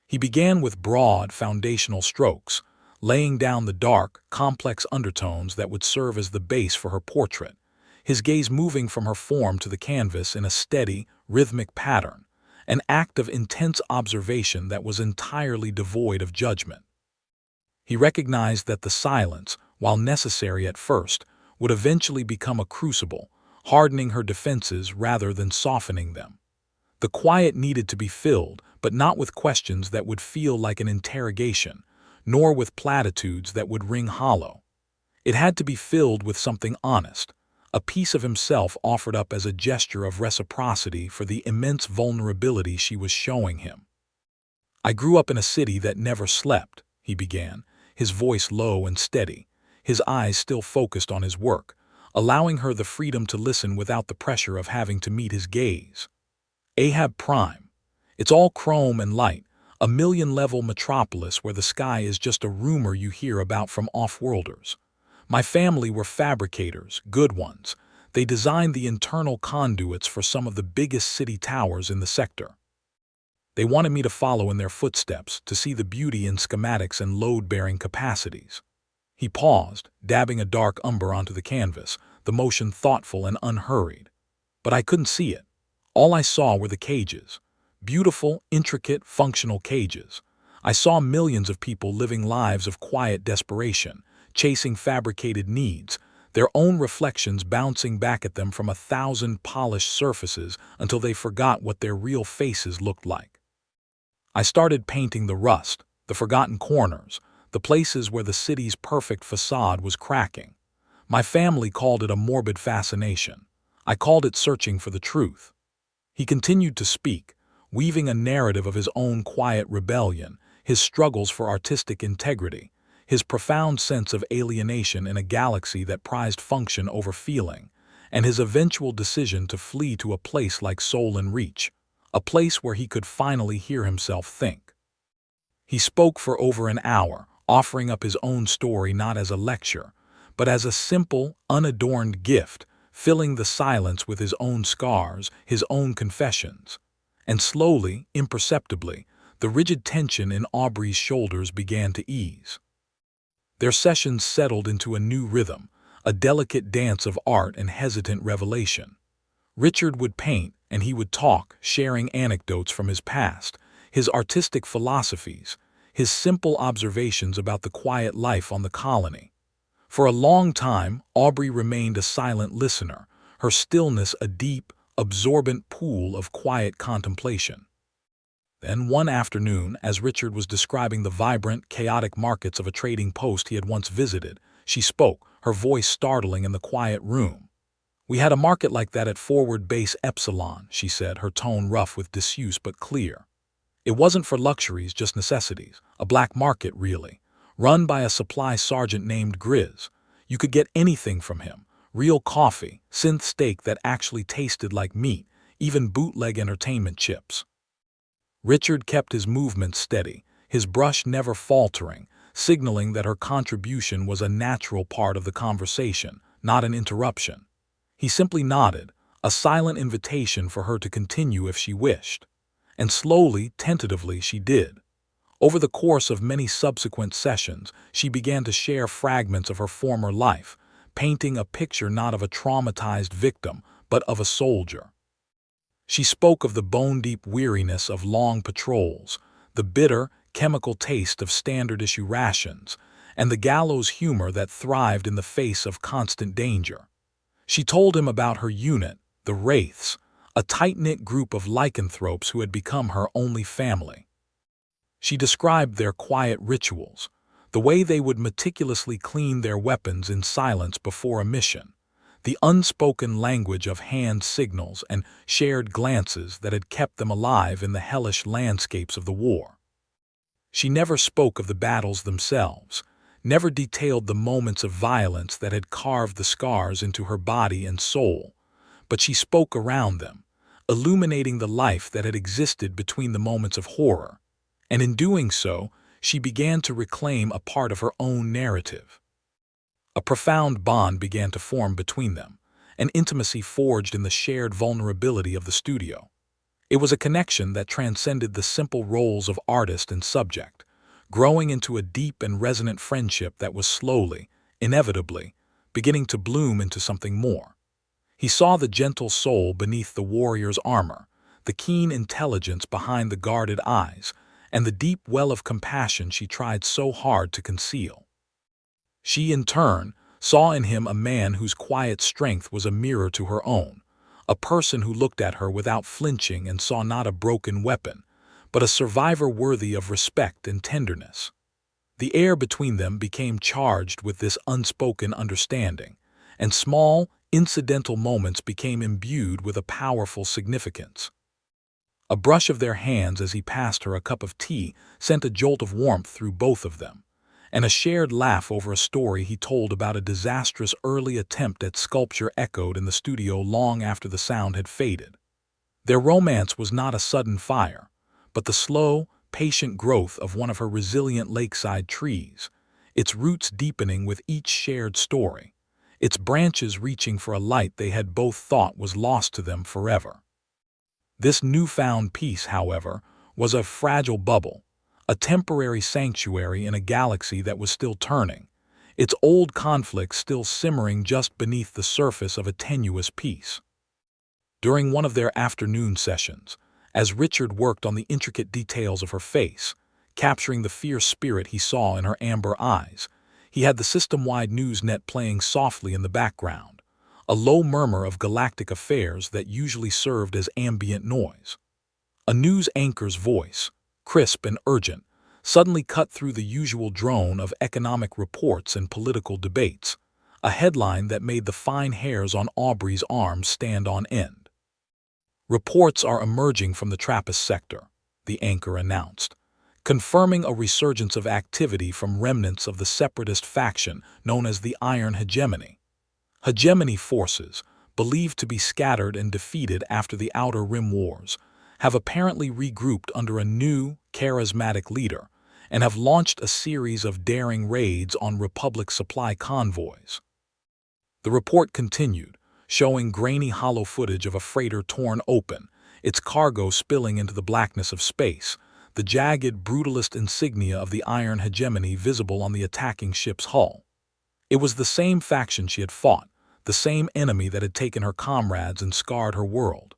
[SPEAKER 1] He began with broad, foundational strokes, laying down the dark, complex undertones that would serve as the base for her portrait, his gaze moving from her form to the canvas in a steady, rhythmic pattern, an act of intense observation that was entirely devoid of judgment. He recognized that the silence, while necessary at first, would eventually become a crucible, hardening her defenses rather than softening them. The quiet needed to be filled, but not with questions that would feel like an interrogation, nor with platitudes that would ring hollow. It had to be filled with something honest, a piece of himself offered up as a gesture of reciprocity for the immense vulnerability she was showing him. "I grew up in a city that never slept," he began, his voice low and steady, his eyes still focused on his work, allowing her the freedom to listen without the pressure of having to meet his gaze. Ahab Prime. It's all chrome and light, a million-level metropolis where the sky is just a rumor you hear about from off-worlders. My family were fabricators, good ones. They designed the internal conduits for some of the biggest city towers in the sector. They wanted me to follow in their footsteps, to see the beauty in schematics and load-bearing capacities. He paused, dabbing a dark umber onto the canvas, the motion thoughtful and unhurried. But I couldn't see it. All I saw were the cages. Beautiful, intricate, functional cages. I saw millions of people living lives of quiet desperation, chasing fabricated needs, their own reflections bouncing back at them from 1,000 polished surfaces until they forgot what their real faces looked like. I started painting the rust, the forgotten corners, the places where the city's perfect facade was cracking. My family called it a morbid fascination. I called it searching for the truth. He continued to speak, weaving a narrative of his own quiet rebellion, his struggles for artistic integrity, his profound sense of alienation in a galaxy that prized function over feeling, and his eventual decision to flee to a place like Soul and Reach, a place where he could finally hear himself think. He spoke for over an hour, offering up his own story not as a lecture, but as a simple, unadorned gift, filling the silence with his own scars, his own confessions. And slowly, imperceptibly, the rigid tension in Aubrey's shoulders began to ease. Their sessions settled into a new rhythm, a delicate dance of art and hesitant revelation. Richard would paint, and he would talk, sharing anecdotes from his past, his artistic philosophies, his simple observations about the quiet life on the colony. For a long time, Aubrey remained a silent listener, her stillness a deep, absorbent pool of quiet contemplation. Then one afternoon, as Richard was describing the vibrant, chaotic markets of a trading post he had once visited, she spoke, her voice startling in the quiet room. "We had a market like that at Forward Base Epsilon," she said, her tone rough with disuse but clear. "It wasn't for luxuries, just necessities. A black market, really. Run by a supply sergeant named Grizz. You could get anything from him. Real coffee, synth steak that actually tasted like meat, even bootleg entertainment chips." Richard kept his movements steady, his brush never faltering, signaling that her contribution was a natural part of the conversation, not an interruption. He simply nodded, a silent invitation for her to continue if she wished. And slowly, tentatively, she did. Over the course of many subsequent sessions, she began to share fragments of her former life, painting a picture not of a traumatized victim, but of a soldier. She spoke of the bone-deep weariness of long patrols, the bitter, chemical taste of standard-issue rations, and the gallows humor that thrived in the face of constant danger. She told him about her unit, the Wraiths, a tight-knit group of lycanthropes who had become her only family. She described their quiet rituals, the way they would meticulously clean their weapons in silence before a mission, the unspoken language of hand signals and shared glances that had kept them alive in the hellish landscapes of the war. She never spoke of the battles themselves, never detailed the moments of violence that had carved the scars into her body and soul, but she spoke around them, illuminating the life that had existed between the moments of horror, and in doing so, she began to reclaim a part of her own narrative. A profound bond began to form between them, an intimacy forged in the shared vulnerability of the studio. It was a connection that transcended the simple roles of artist and subject, growing into a deep and resonant friendship that was slowly, inevitably, beginning to bloom into something more. He saw the gentle soul beneath the warrior's armor, the keen intelligence behind the guarded eyes, and the deep well of compassion she tried so hard to conceal. She, in turn, saw in him a man whose quiet strength was a mirror to her own, a person who looked at her without flinching and saw not a broken weapon, but a survivor worthy of respect and tenderness. The air between them became charged with this unspoken understanding, and small, incidental moments became imbued with a powerful significance. A brush of their hands as he passed her a cup of tea sent a jolt of warmth through both of them, and a shared laugh over a story he told about a disastrous early attempt at sculpture echoed in the studio long after the sound had faded. Their romance was not a sudden fire, but the slow, patient growth of one of her resilient lakeside trees, its roots deepening with each shared story, its branches reaching for a light they had both thought was lost to them forever. This newfound peace, however, was a fragile bubble, a temporary sanctuary in a galaxy that was still turning, its old conflicts still simmering just beneath the surface of a tenuous peace. During one of their afternoon sessions, as Richard worked on the intricate details of her face, capturing the fierce spirit he saw in her amber eyes, he had the system-wide news net playing softly in the background, a low murmur of galactic affairs that usually served as ambient noise. A news anchor's voice, crisp and urgent, suddenly cut through the usual drone of economic reports and political debates, a headline that made the fine hairs on Aubrey's arms stand on end. "Reports are emerging from the Trappist sector," the anchor announced, confirming a resurgence of activity from remnants of the separatist faction known as the Iron Hegemony. Hegemony forces, believed to be scattered and defeated after the Outer Rim Wars, have apparently regrouped under a new, charismatic leader and have launched a series of daring raids on Republic supply convoys. The report continued, showing grainy hollow footage of a freighter torn open, its cargo spilling into the blackness of space, the jagged, brutalist insignia of the Iron Hegemony visible on the attacking ship's hull. It was the same faction she had fought, the same enemy that had taken her comrades and scarred her world.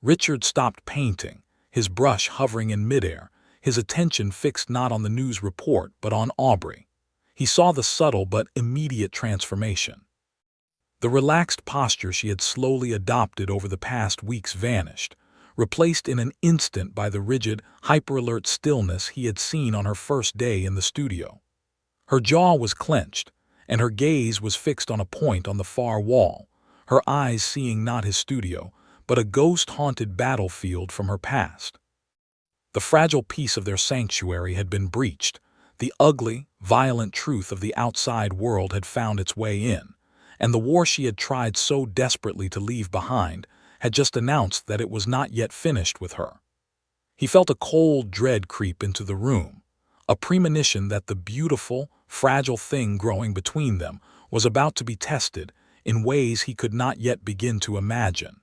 [SPEAKER 1] Richard stopped painting, his brush hovering in midair, his attention fixed not on the news report but on Aubrey. He saw the subtle but immediate transformation. The relaxed posture she had slowly adopted over the past weeks vanished, replaced in an instant by the rigid, hyper-alert stillness he had seen on her first day in the studio. Her jaw was clenched, and her gaze was fixed on a point on the far wall, her eyes seeing not his studio, but a ghost-haunted battlefield from her past. The fragile peace of their sanctuary had been breached, the ugly, violent truth of the outside world had found its way in, and the war she had tried so desperately to leave behind had just announced that it was not yet finished with her. He felt a cold dread creep into the room, a premonition that the beautiful, fragile thing growing between them was about to be tested in ways he could not yet begin to imagine.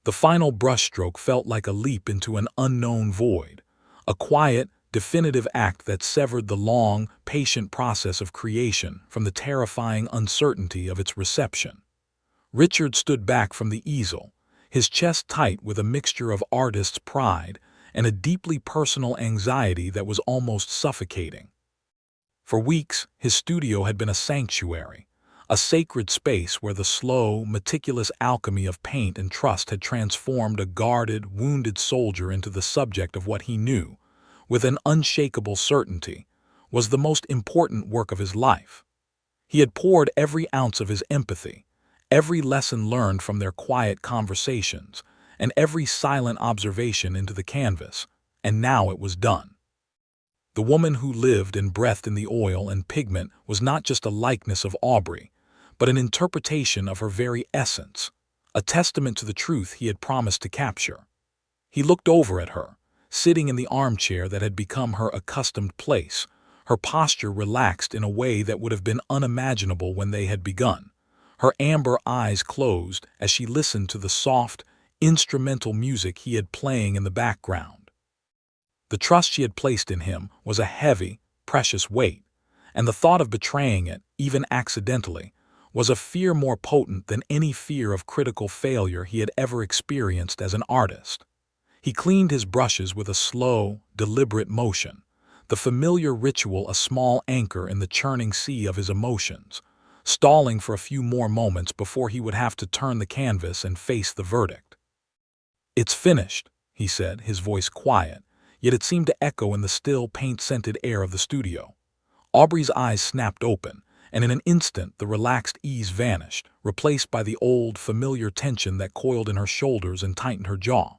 [SPEAKER 1] The final brushstroke felt like a leap into an unknown void, a quiet, definitive act that severed the long, patient process of creation from the terrifying uncertainty of its reception. Richard stood back from the easel, his chest tight with a mixture of artist's pride and a deeply personal anxiety that was almost suffocating. For weeks, his studio had been a sanctuary, a sacred space where the slow, meticulous alchemy of paint and trust had transformed a guarded, wounded soldier into the subject of what he knew, with an unshakable certainty, was the most important work of his life. He had poured every ounce of his empathy, every lesson learned from their quiet conversations, and every silent observation into the canvas, and now it was done. The woman who lived and breathed in the oil and pigment was not just a likeness of Aubrey, but an interpretation of her very essence, a testament to the truth he had promised to capture. He looked over at her, sitting in the armchair that had become her accustomed place, her posture relaxed in a way that would have been unimaginable when they had begun, her amber eyes closed as she listened to the soft, instrumental music he had playing in the background. The trust she had placed in him was a heavy, precious weight, and the thought of betraying it, even accidentally, was a fear more potent than any fear of critical failure he had ever experienced as an artist. He cleaned his brushes with a slow, deliberate motion, the familiar ritual a small anchor in the churning sea of his emotions, stalling for a few more moments before he would have to turn the canvas and face the verdict. "It's finished," he said, his voice quiet, yet it seemed to echo in the still, paint-scented air of the studio. Aubrey's eyes snapped open, and in an instant the relaxed ease vanished, replaced by the old, familiar tension that coiled in her shoulders and tightened her jaw.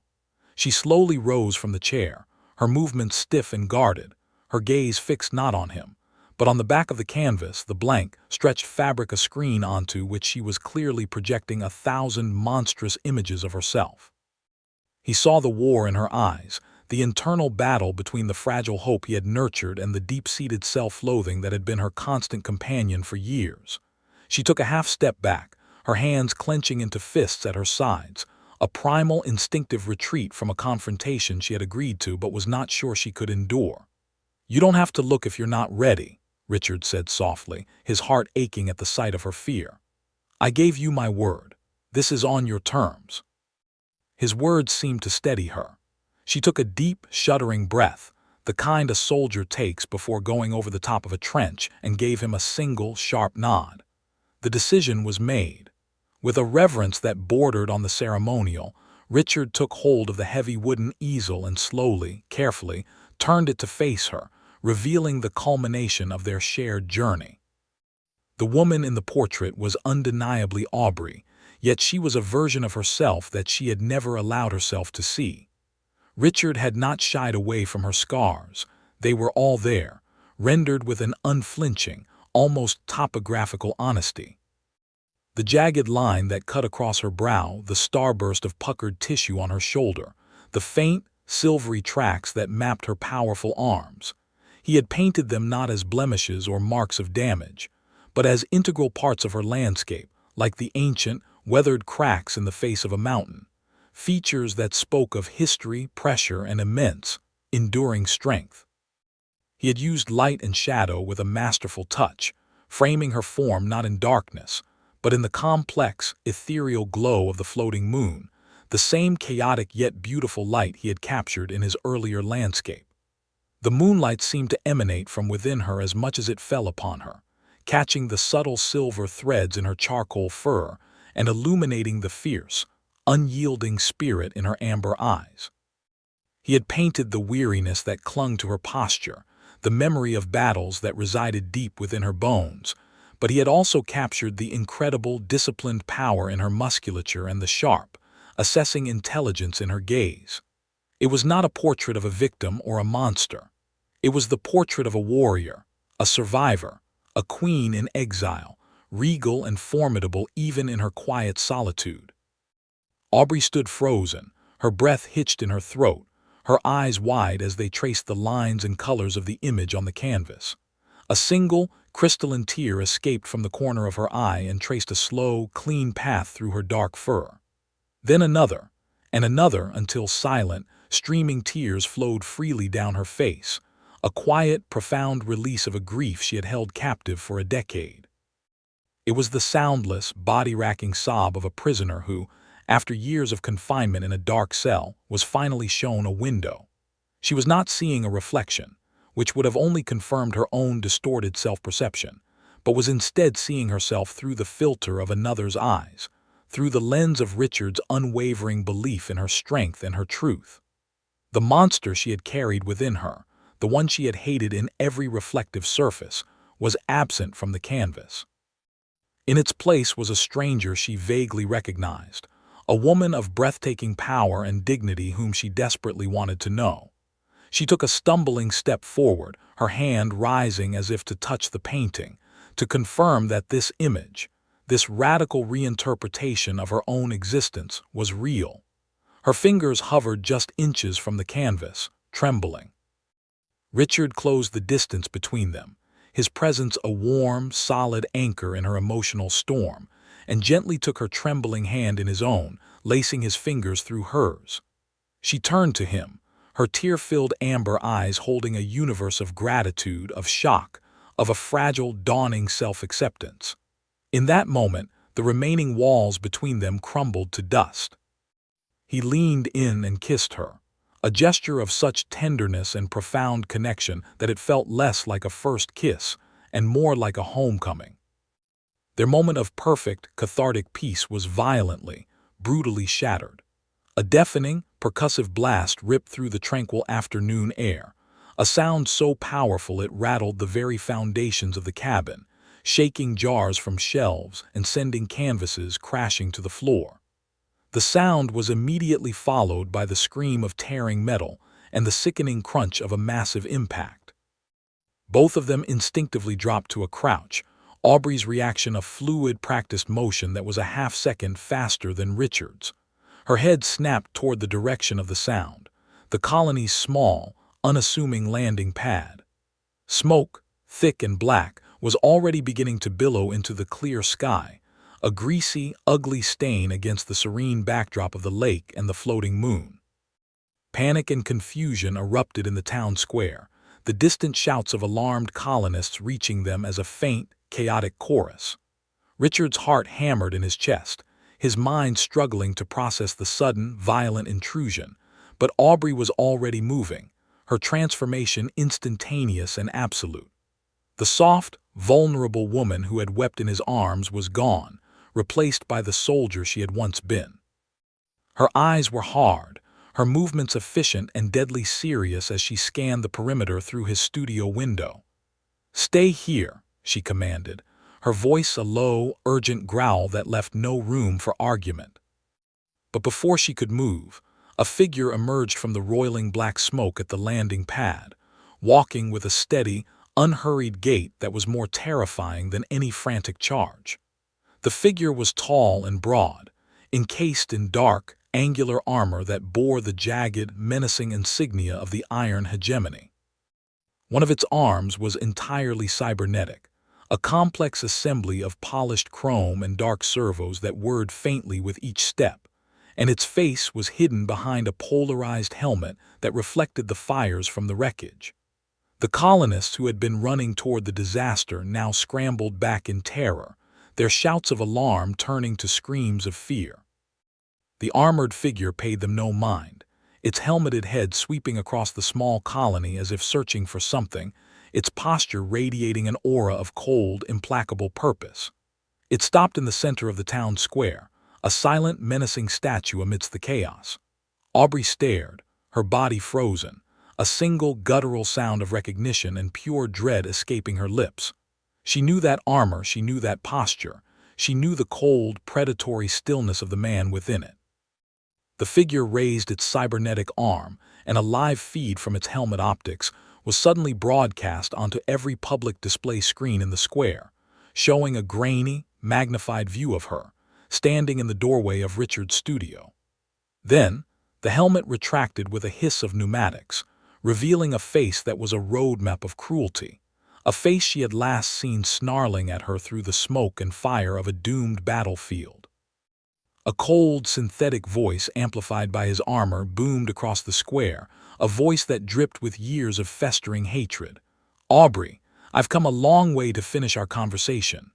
[SPEAKER 1] She slowly rose from the chair, her movements stiff and guarded, her gaze fixed not on him, but on the back of the canvas, the blank, stretched fabric a screen onto which she was clearly projecting 1,000 monstrous images of herself. He saw the war in her eyes, the internal battle between the fragile hope he had nurtured and the deep-seated self-loathing that had been her constant companion for years. She took a half-step back, her hands clenching into fists at her sides, a primal, instinctive retreat from a confrontation she had agreed to but was not sure she could endure. "You don't have to look if you're not ready," Richard said softly, his heart aching at the sight of her fear. "I gave you my word. This is on your terms." His words seemed to steady her. She took a deep, shuddering breath, the kind a soldier takes before going over the top of a trench, and gave him a single, sharp nod. The decision was made. With a reverence that bordered on the ceremonial, Richard took hold of the heavy wooden easel and slowly, carefully, turned it to face her, revealing the culmination of their shared journey. The woman in the portrait was undeniably Aubrey, yet she was a version of herself that she had never allowed herself to see. Richard had not shied away from her scars. They were all there, rendered with an unflinching, almost topographical honesty. The jagged line that cut across her brow, the starburst of puckered tissue on her shoulder, the faint, silvery tracks that mapped her powerful arms. He had painted them not as blemishes or marks of damage, but as integral parts of her landscape, like the ancient, weathered cracks in the face of a mountain, features that spoke of history, pressure, and immense, enduring strength. He had used light and shadow with a masterful touch, framing her form not in darkness, but in the complex, ethereal glow of the floating moon, the same chaotic yet beautiful light he had captured in his earlier landscape. The moonlight seemed to emanate from within her as much as it fell upon her, catching the subtle silver threads in her charcoal fur and illuminating the fierce, unyielding spirit in her amber eyes. He had painted the weariness that clung to her posture, the memory of battles that resided deep within her bones, but he had also captured the incredible, disciplined power in her musculature and the sharp, assessing intelligence in her gaze. It was not a portrait of a victim or a monster. It was the portrait of a warrior, a survivor, a queen in exile, regal and formidable even in her quiet solitude. Aubrey stood frozen, her breath hitched in her throat, her eyes wide as they traced the lines and colors of the image on the canvas. A single, crystalline tear escaped from the corner of her eye and traced a slow, clean path through her dark fur. Then another, and another until silent, streaming tears flowed freely down her face, a quiet, profound release of a grief she had held captive for a decade. It was the soundless, body-racking sob of a prisoner who, after years of confinement in a dark cell, was finally shown a window. She was not seeing a reflection, which would have only confirmed her own distorted self-perception, but was instead seeing herself through the filter of another's eyes, through the lens of Richard's unwavering belief in her strength and her truth. The monster she had carried within her, the one she had hated in every reflective surface, was absent from the canvas. In its place was a stranger she vaguely recognized, a woman of breathtaking power and dignity whom she desperately wanted to know. She took a stumbling step forward, her hand rising as if to touch the painting, to confirm that this image, this radical reinterpretation of her own existence, was real. Her fingers hovered just inches from the canvas, trembling. Richard closed the distance between them, his presence a warm, solid anchor in her emotional storm, and gently took her trembling hand in his own, lacing his fingers through hers. She turned to him, her tear-filled amber eyes holding a universe of gratitude, of shock, of a fragile, dawning self-acceptance. In that moment, the remaining walls between them crumbled to dust. He leaned in and kissed her, a gesture of such tenderness and profound connection that it felt less like a first kiss and more like a homecoming. Their moment of perfect, cathartic peace was violently, brutally shattered. A deafening, percussive blast ripped through the tranquil afternoon air, a sound so powerful it rattled the very foundations of the cabin, shaking jars from shelves and sending canvases crashing to the floor. The sound was immediately followed by the scream of tearing metal and the sickening crunch of a massive impact. Both of them instinctively dropped to a crouch, Aubrey's reaction a fluid, practiced motion that was a half-second faster than Richard's. Her head snapped toward the direction of the sound, the colony's small, unassuming landing pad. Smoke, thick and black, was already beginning to billow into the clear sky, a greasy, ugly stain against the serene backdrop of the lake and the floating moon. Panic and confusion erupted in the town square, the distant shouts of alarmed colonists reaching them as a faint, chaotic chorus. Richard's heart hammered in his chest, his mind struggling to process the sudden, violent intrusion, but Aubrey was already moving, her transformation instantaneous and absolute. The soft, vulnerable woman who had wept in his arms was gone, replaced by the soldier she had once been. Her eyes were hard, her movements efficient and deadly serious as she scanned the perimeter through his studio window. "Stay here," she commanded, her voice a low, urgent growl that left no room for argument. But before she could move, a figure emerged from the roiling black smoke at the landing pad, walking with a steady, unhurried gait that was more terrifying than any frantic charge. The figure was tall and broad, encased in dark, angular armor that bore the jagged, menacing insignia of the Iron Hegemony. One of its arms was entirely cybernetic, a complex assembly of polished chrome and dark servos that whirred faintly with each step, and its face was hidden behind a polarized helmet that reflected the fires from the wreckage. The colonists who had been running toward the disaster now scrambled back in terror, their shouts of alarm turning to screams of fear. The armored figure paid them no mind, its helmeted head sweeping across the small colony as if searching for something, its posture radiating an aura of cold, implacable purpose. It stopped in the center of the town square, a silent, menacing statue amidst the chaos. Aubrey stared, her body frozen, a single guttural sound of recognition and pure dread escaping her lips. She knew that armor, she knew that posture, she knew the cold, predatory stillness of the man within it. The figure raised its cybernetic arm, and a live feed from its helmet optics was suddenly broadcast onto every public display screen in the square, showing a grainy, magnified view of her, standing in the doorway of Richard's studio. Then, the helmet retracted with a hiss of pneumatics, revealing a face that was a roadmap of cruelty, a face she had last seen snarling at her through the smoke and fire of a doomed battlefield. A cold, synthetic voice amplified by his armor boomed across the square, a voice that dripped with years of festering hatred. "Aubrey, I've come a long way to finish our conversation."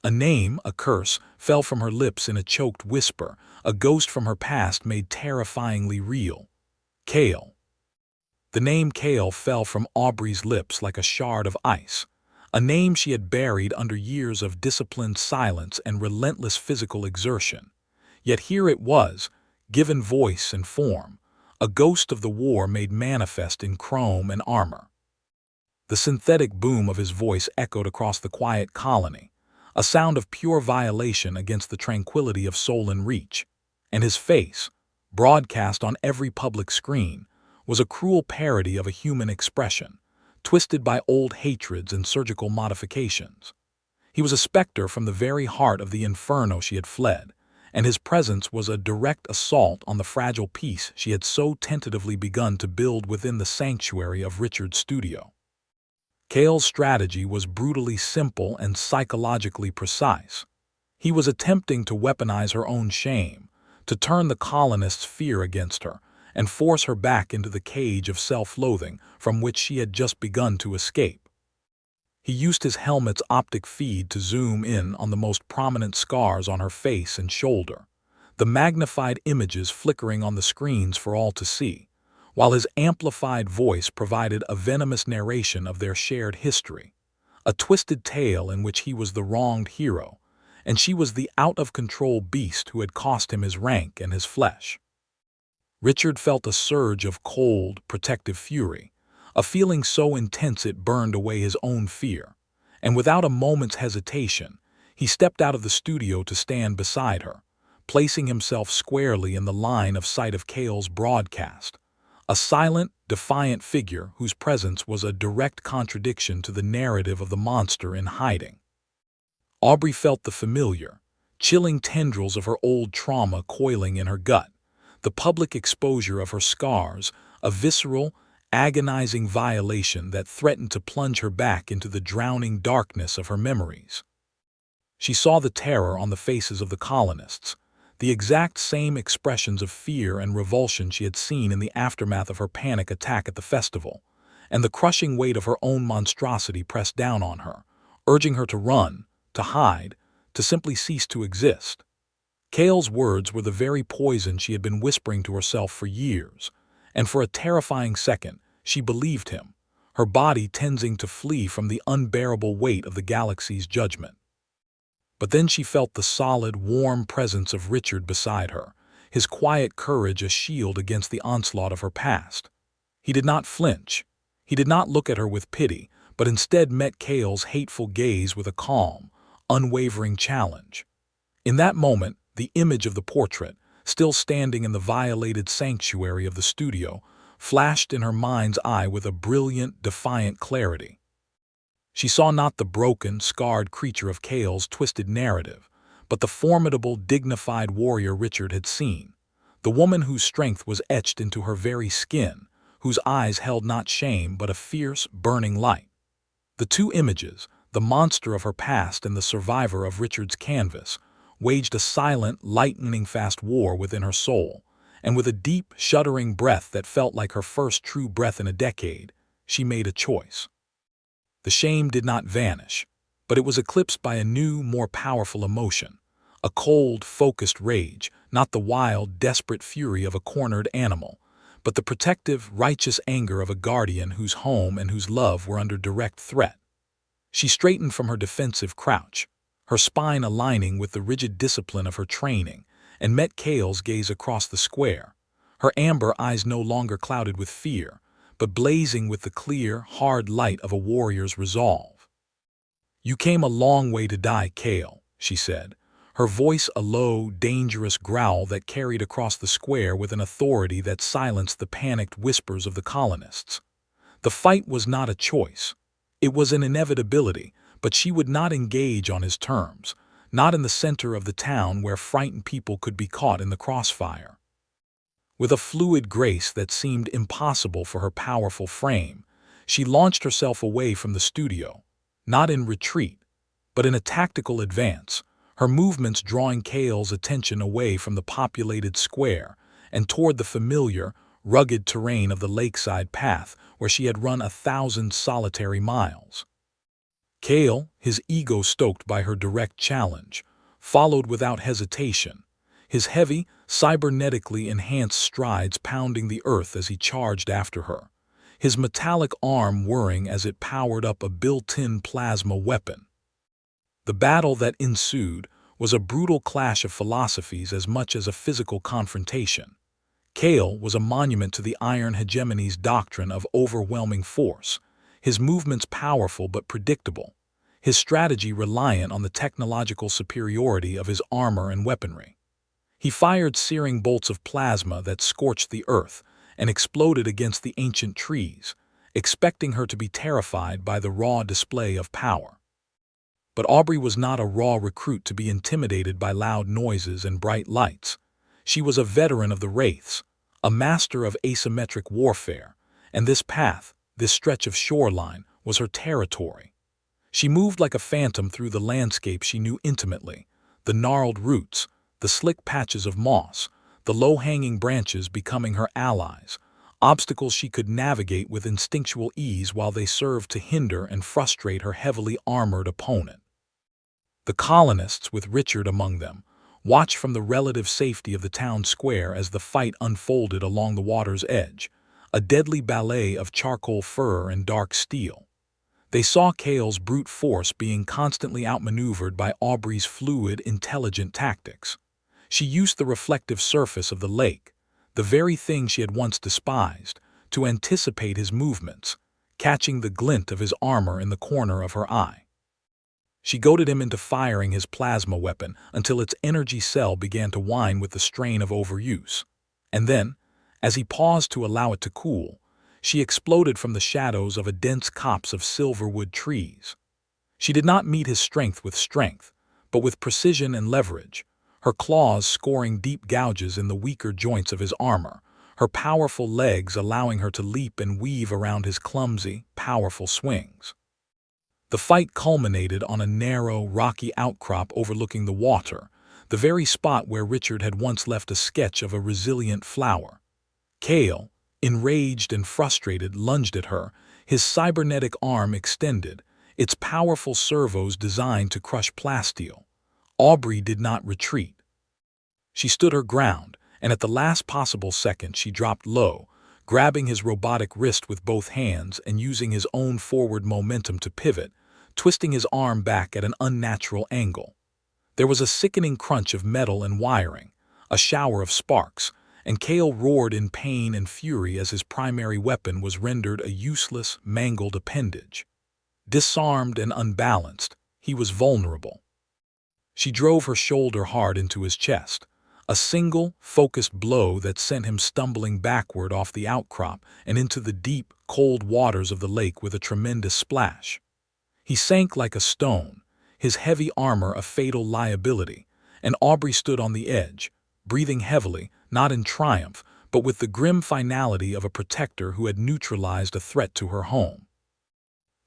[SPEAKER 1] A name, a curse, fell from her lips in a choked whisper, a ghost from her past made terrifyingly real. Kale. The name Kale fell from Aubrey's lips like a shard of ice, a name she had buried under years of disciplined silence and relentless physical exertion. Yet here it was, given voice and form, a ghost of the war made manifest in chrome and armor. The synthetic boom of his voice echoed across the quiet colony, a sound of pure violation against the tranquility of Solon Reach, and his face, broadcast on every public screen, was a cruel parody of a human expression, twisted by old hatreds and surgical modifications. He was a specter from the very heart of the inferno she had fled, and his presence was a direct assault on the fragile peace she had so tentatively begun to build within the sanctuary of Richard's studio. Kale's strategy was brutally simple and psychologically precise. He was attempting to weaponize her own shame, to turn the colonists' fear against her, and force her back into the cage of self-loathing from which she had just begun to escape. He used his helmet's optic feed to zoom in on the most prominent scars on her face and shoulder, the magnified images flickering on the screens for all to see, while his amplified voice provided a venomous narration of their shared history, a twisted tale in which he was the wronged hero, and she was the out-of-control beast who had cost him his rank and his flesh. Richard felt a surge of cold, protective fury, a feeling so intense it burned away his own fear, and without a moment's hesitation, he stepped out of the studio to stand beside her, placing himself squarely in the line of sight of Kale's broadcast, a silent, defiant figure whose presence was a direct contradiction to the narrative of the monster in hiding. Aubrey felt the familiar, chilling tendrils of her old trauma coiling in her gut, the public exposure of her scars, a visceral, agonizing violation that threatened to plunge her back into the drowning darkness of her memories. She saw the terror on the faces of the colonists, the exact same expressions of fear and revulsion she had seen in the aftermath of her panic attack at the festival, and the crushing weight of her own monstrosity pressed down on her, urging her to run, to hide, to simply cease to exist. Kale's words were the very poison she had been whispering to herself for years, and for a terrifying second, she believed him, her body tensing to flee from the unbearable weight of the galaxy's judgment. But then she felt the solid, warm presence of Richard beside her, his quiet courage a shield against the onslaught of her past. He did not flinch. He did not look at her with pity, but instead met Kale's hateful gaze with a calm, unwavering challenge. In that moment, the image of the portrait, still standing in the violated sanctuary of the studio, flashed in her mind's eye with a brilliant, defiant clarity. She saw not the broken, scarred creature of Kale's twisted narrative, but the formidable, dignified warrior Richard had seen, the woman whose strength was etched into her very skin, whose eyes held not shame but a fierce, burning light. The two images, the monster of her past and the survivor of Richard's canvas, waged a silent, lightning-fast war within her soul, and with a deep, shuddering breath that felt like her first true breath in a decade, she made a choice. The shame did not vanish, but it was eclipsed by a new, more powerful emotion, a cold, focused rage, not the wild, desperate fury of a cornered animal, but the protective, righteous anger of a guardian whose home and whose love were under direct threat. She straightened from her defensive crouch, her spine aligning with the rigid discipline of her training, and met Kale's gaze across the square, her amber eyes no longer clouded with fear, but blazing with the clear, hard light of a warrior's resolve. "You came a long way to die, Kale," she said, her voice a low, dangerous growl that carried across the square with an authority that silenced the panicked whispers of the colonists. The fight was not a choice. It was an inevitability, but she would not engage on his terms, not in the center of the town where frightened people could be caught in the crossfire. With a fluid grace that seemed impossible for her powerful frame, she launched herself away from the studio, not in retreat, but in a tactical advance, her movements drawing Kale's attention away from the populated square and toward the familiar, rugged terrain of the lakeside path where she had run 1,000 solitary miles. Kale, his ego stoked by her direct challenge, followed without hesitation, his heavy, cybernetically enhanced strides pounding the earth as he charged after her, his metallic arm whirring as it powered up a built-in plasma weapon. The battle that ensued was a brutal clash of philosophies as much as a physical confrontation. Kale was a monument to the Iron Hegemony's doctrine of overwhelming force, his movements powerful but predictable, his strategy reliant on the technological superiority of his armor and weaponry. He fired searing bolts of plasma that scorched the earth and exploded against the ancient trees, expecting her to be terrified by the raw display of power. But Aubrey was not a raw recruit to be intimidated by loud noises and bright lights. She was a veteran of the Wraiths, a master of asymmetric warfare, and this path, this stretch of shoreline, was her territory. She moved like a phantom through the landscape she knew intimately, the gnarled roots, the slick patches of moss, the low-hanging branches becoming her allies, obstacles she could navigate with instinctual ease while they served to hinder and frustrate her heavily armored opponent. The colonists, with Richard among them, watched from the relative safety of the town square as the fight unfolded along the water's edge, a deadly ballet of charcoal fur and dark steel. They saw Kale's brute force being constantly outmaneuvered by Aubrey's fluid, intelligent tactics. She used the reflective surface of the lake, the very thing she had once despised, to anticipate his movements, catching the glint of his armor in the corner of her eye. She goaded him into firing his plasma weapon until its energy cell began to whine with the strain of overuse. And then, as he paused to allow it to cool, she exploded from the shadows of a dense copse of silverwood trees. She did not meet his strength with strength, but with precision and leverage, her claws scoring deep gouges in the weaker joints of his armor, her powerful legs allowing her to leap and weave around his clumsy, powerful swings. The fight culminated on a narrow, rocky outcrop overlooking the water, the very spot where Richard had once left a sketch of a resilient flower. Kale, enraged and frustrated, lunged at her, his cybernetic arm extended, its powerful servos designed to crush plasteel. Aubrey did not retreat. She stood her ground, and at the last possible second she dropped low, grabbing his robotic wrist with both hands and using his own forward momentum to pivot, twisting his arm back at an unnatural angle. There was a sickening crunch of metal and wiring, a shower of sparks, and Kale roared in pain and fury as his primary weapon was rendered a useless, mangled appendage. Disarmed and unbalanced, he was vulnerable. She drove her shoulder hard into his chest, a single, focused blow that sent him stumbling backward off the outcrop and into the deep, cold waters of the lake with a tremendous splash. He sank like a stone, his heavy armor a fatal liability, and Aubrey stood on the edge, breathing heavily, not in triumph, but with the grim finality of a protector who had neutralized a threat to her home.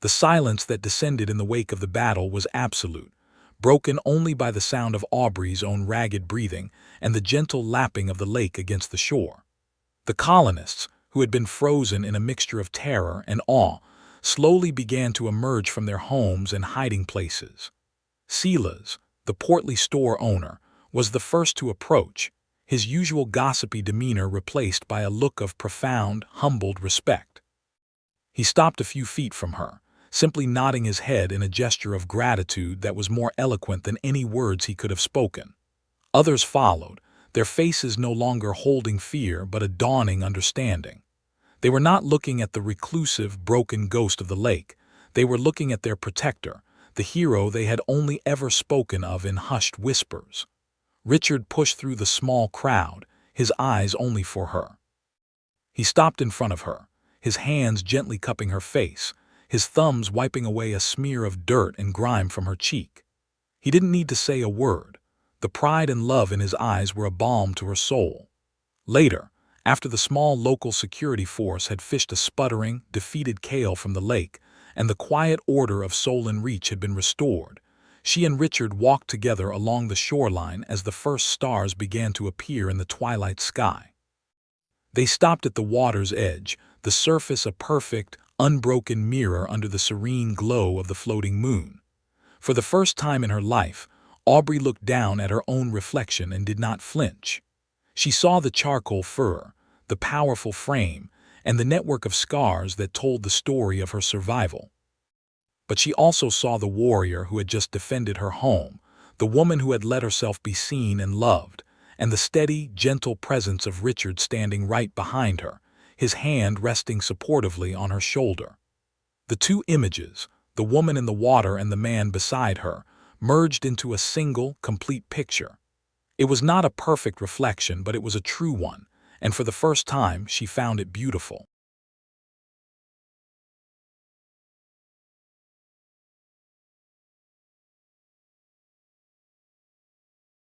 [SPEAKER 1] The silence that descended in the wake of the battle was absolute, broken only by the sound of Aubrey's own ragged breathing and the gentle lapping of the lake against the shore. The colonists, who had been frozen in a mixture of terror and awe, slowly began to emerge from their homes and hiding places. Silas, the portly store owner, was the first to approach, his usual gossipy demeanor replaced by a look of profound, humbled respect. He stopped a few feet from her, simply nodding his head in a gesture of gratitude that was more eloquent than any words he could have spoken. Others followed, their faces no longer holding fear but a dawning understanding. They were not looking at the reclusive, broken ghost of the lake. They were looking at their protector, the hero they had only ever spoken of in hushed whispers. Richard pushed through the small crowd, his eyes only for her. He stopped in front of her, his hands gently cupping her face, his thumbs wiping away a smear of dirt and grime from her cheek. He didn't need to say a word. The pride and love in his eyes were a balm to her soul. Later, after the small local security force had fished a sputtering, defeated Kale from the lake, and the quiet order of Solon Reach had been restored, she and Richard walked together along the shoreline as the first stars began to appear in the twilight sky. They stopped at the water's edge, the surface a perfect, unbroken mirror under the serene glow of the floating moon. For the first time in her life, Aubrey looked down at her own reflection and did not flinch. She saw the charcoal fur, the powerful frame, and the network of scars that told the story of her survival. But she also saw the warrior who had just defended her home, the woman who had let herself be seen and loved, and the steady, gentle presence of Richard standing right behind her, his hand resting supportively on her shoulder. The two images, the woman in the water and the man beside her, merged into a single, complete picture. It was not a perfect reflection, but it was a true one, and for the first time she found it beautiful.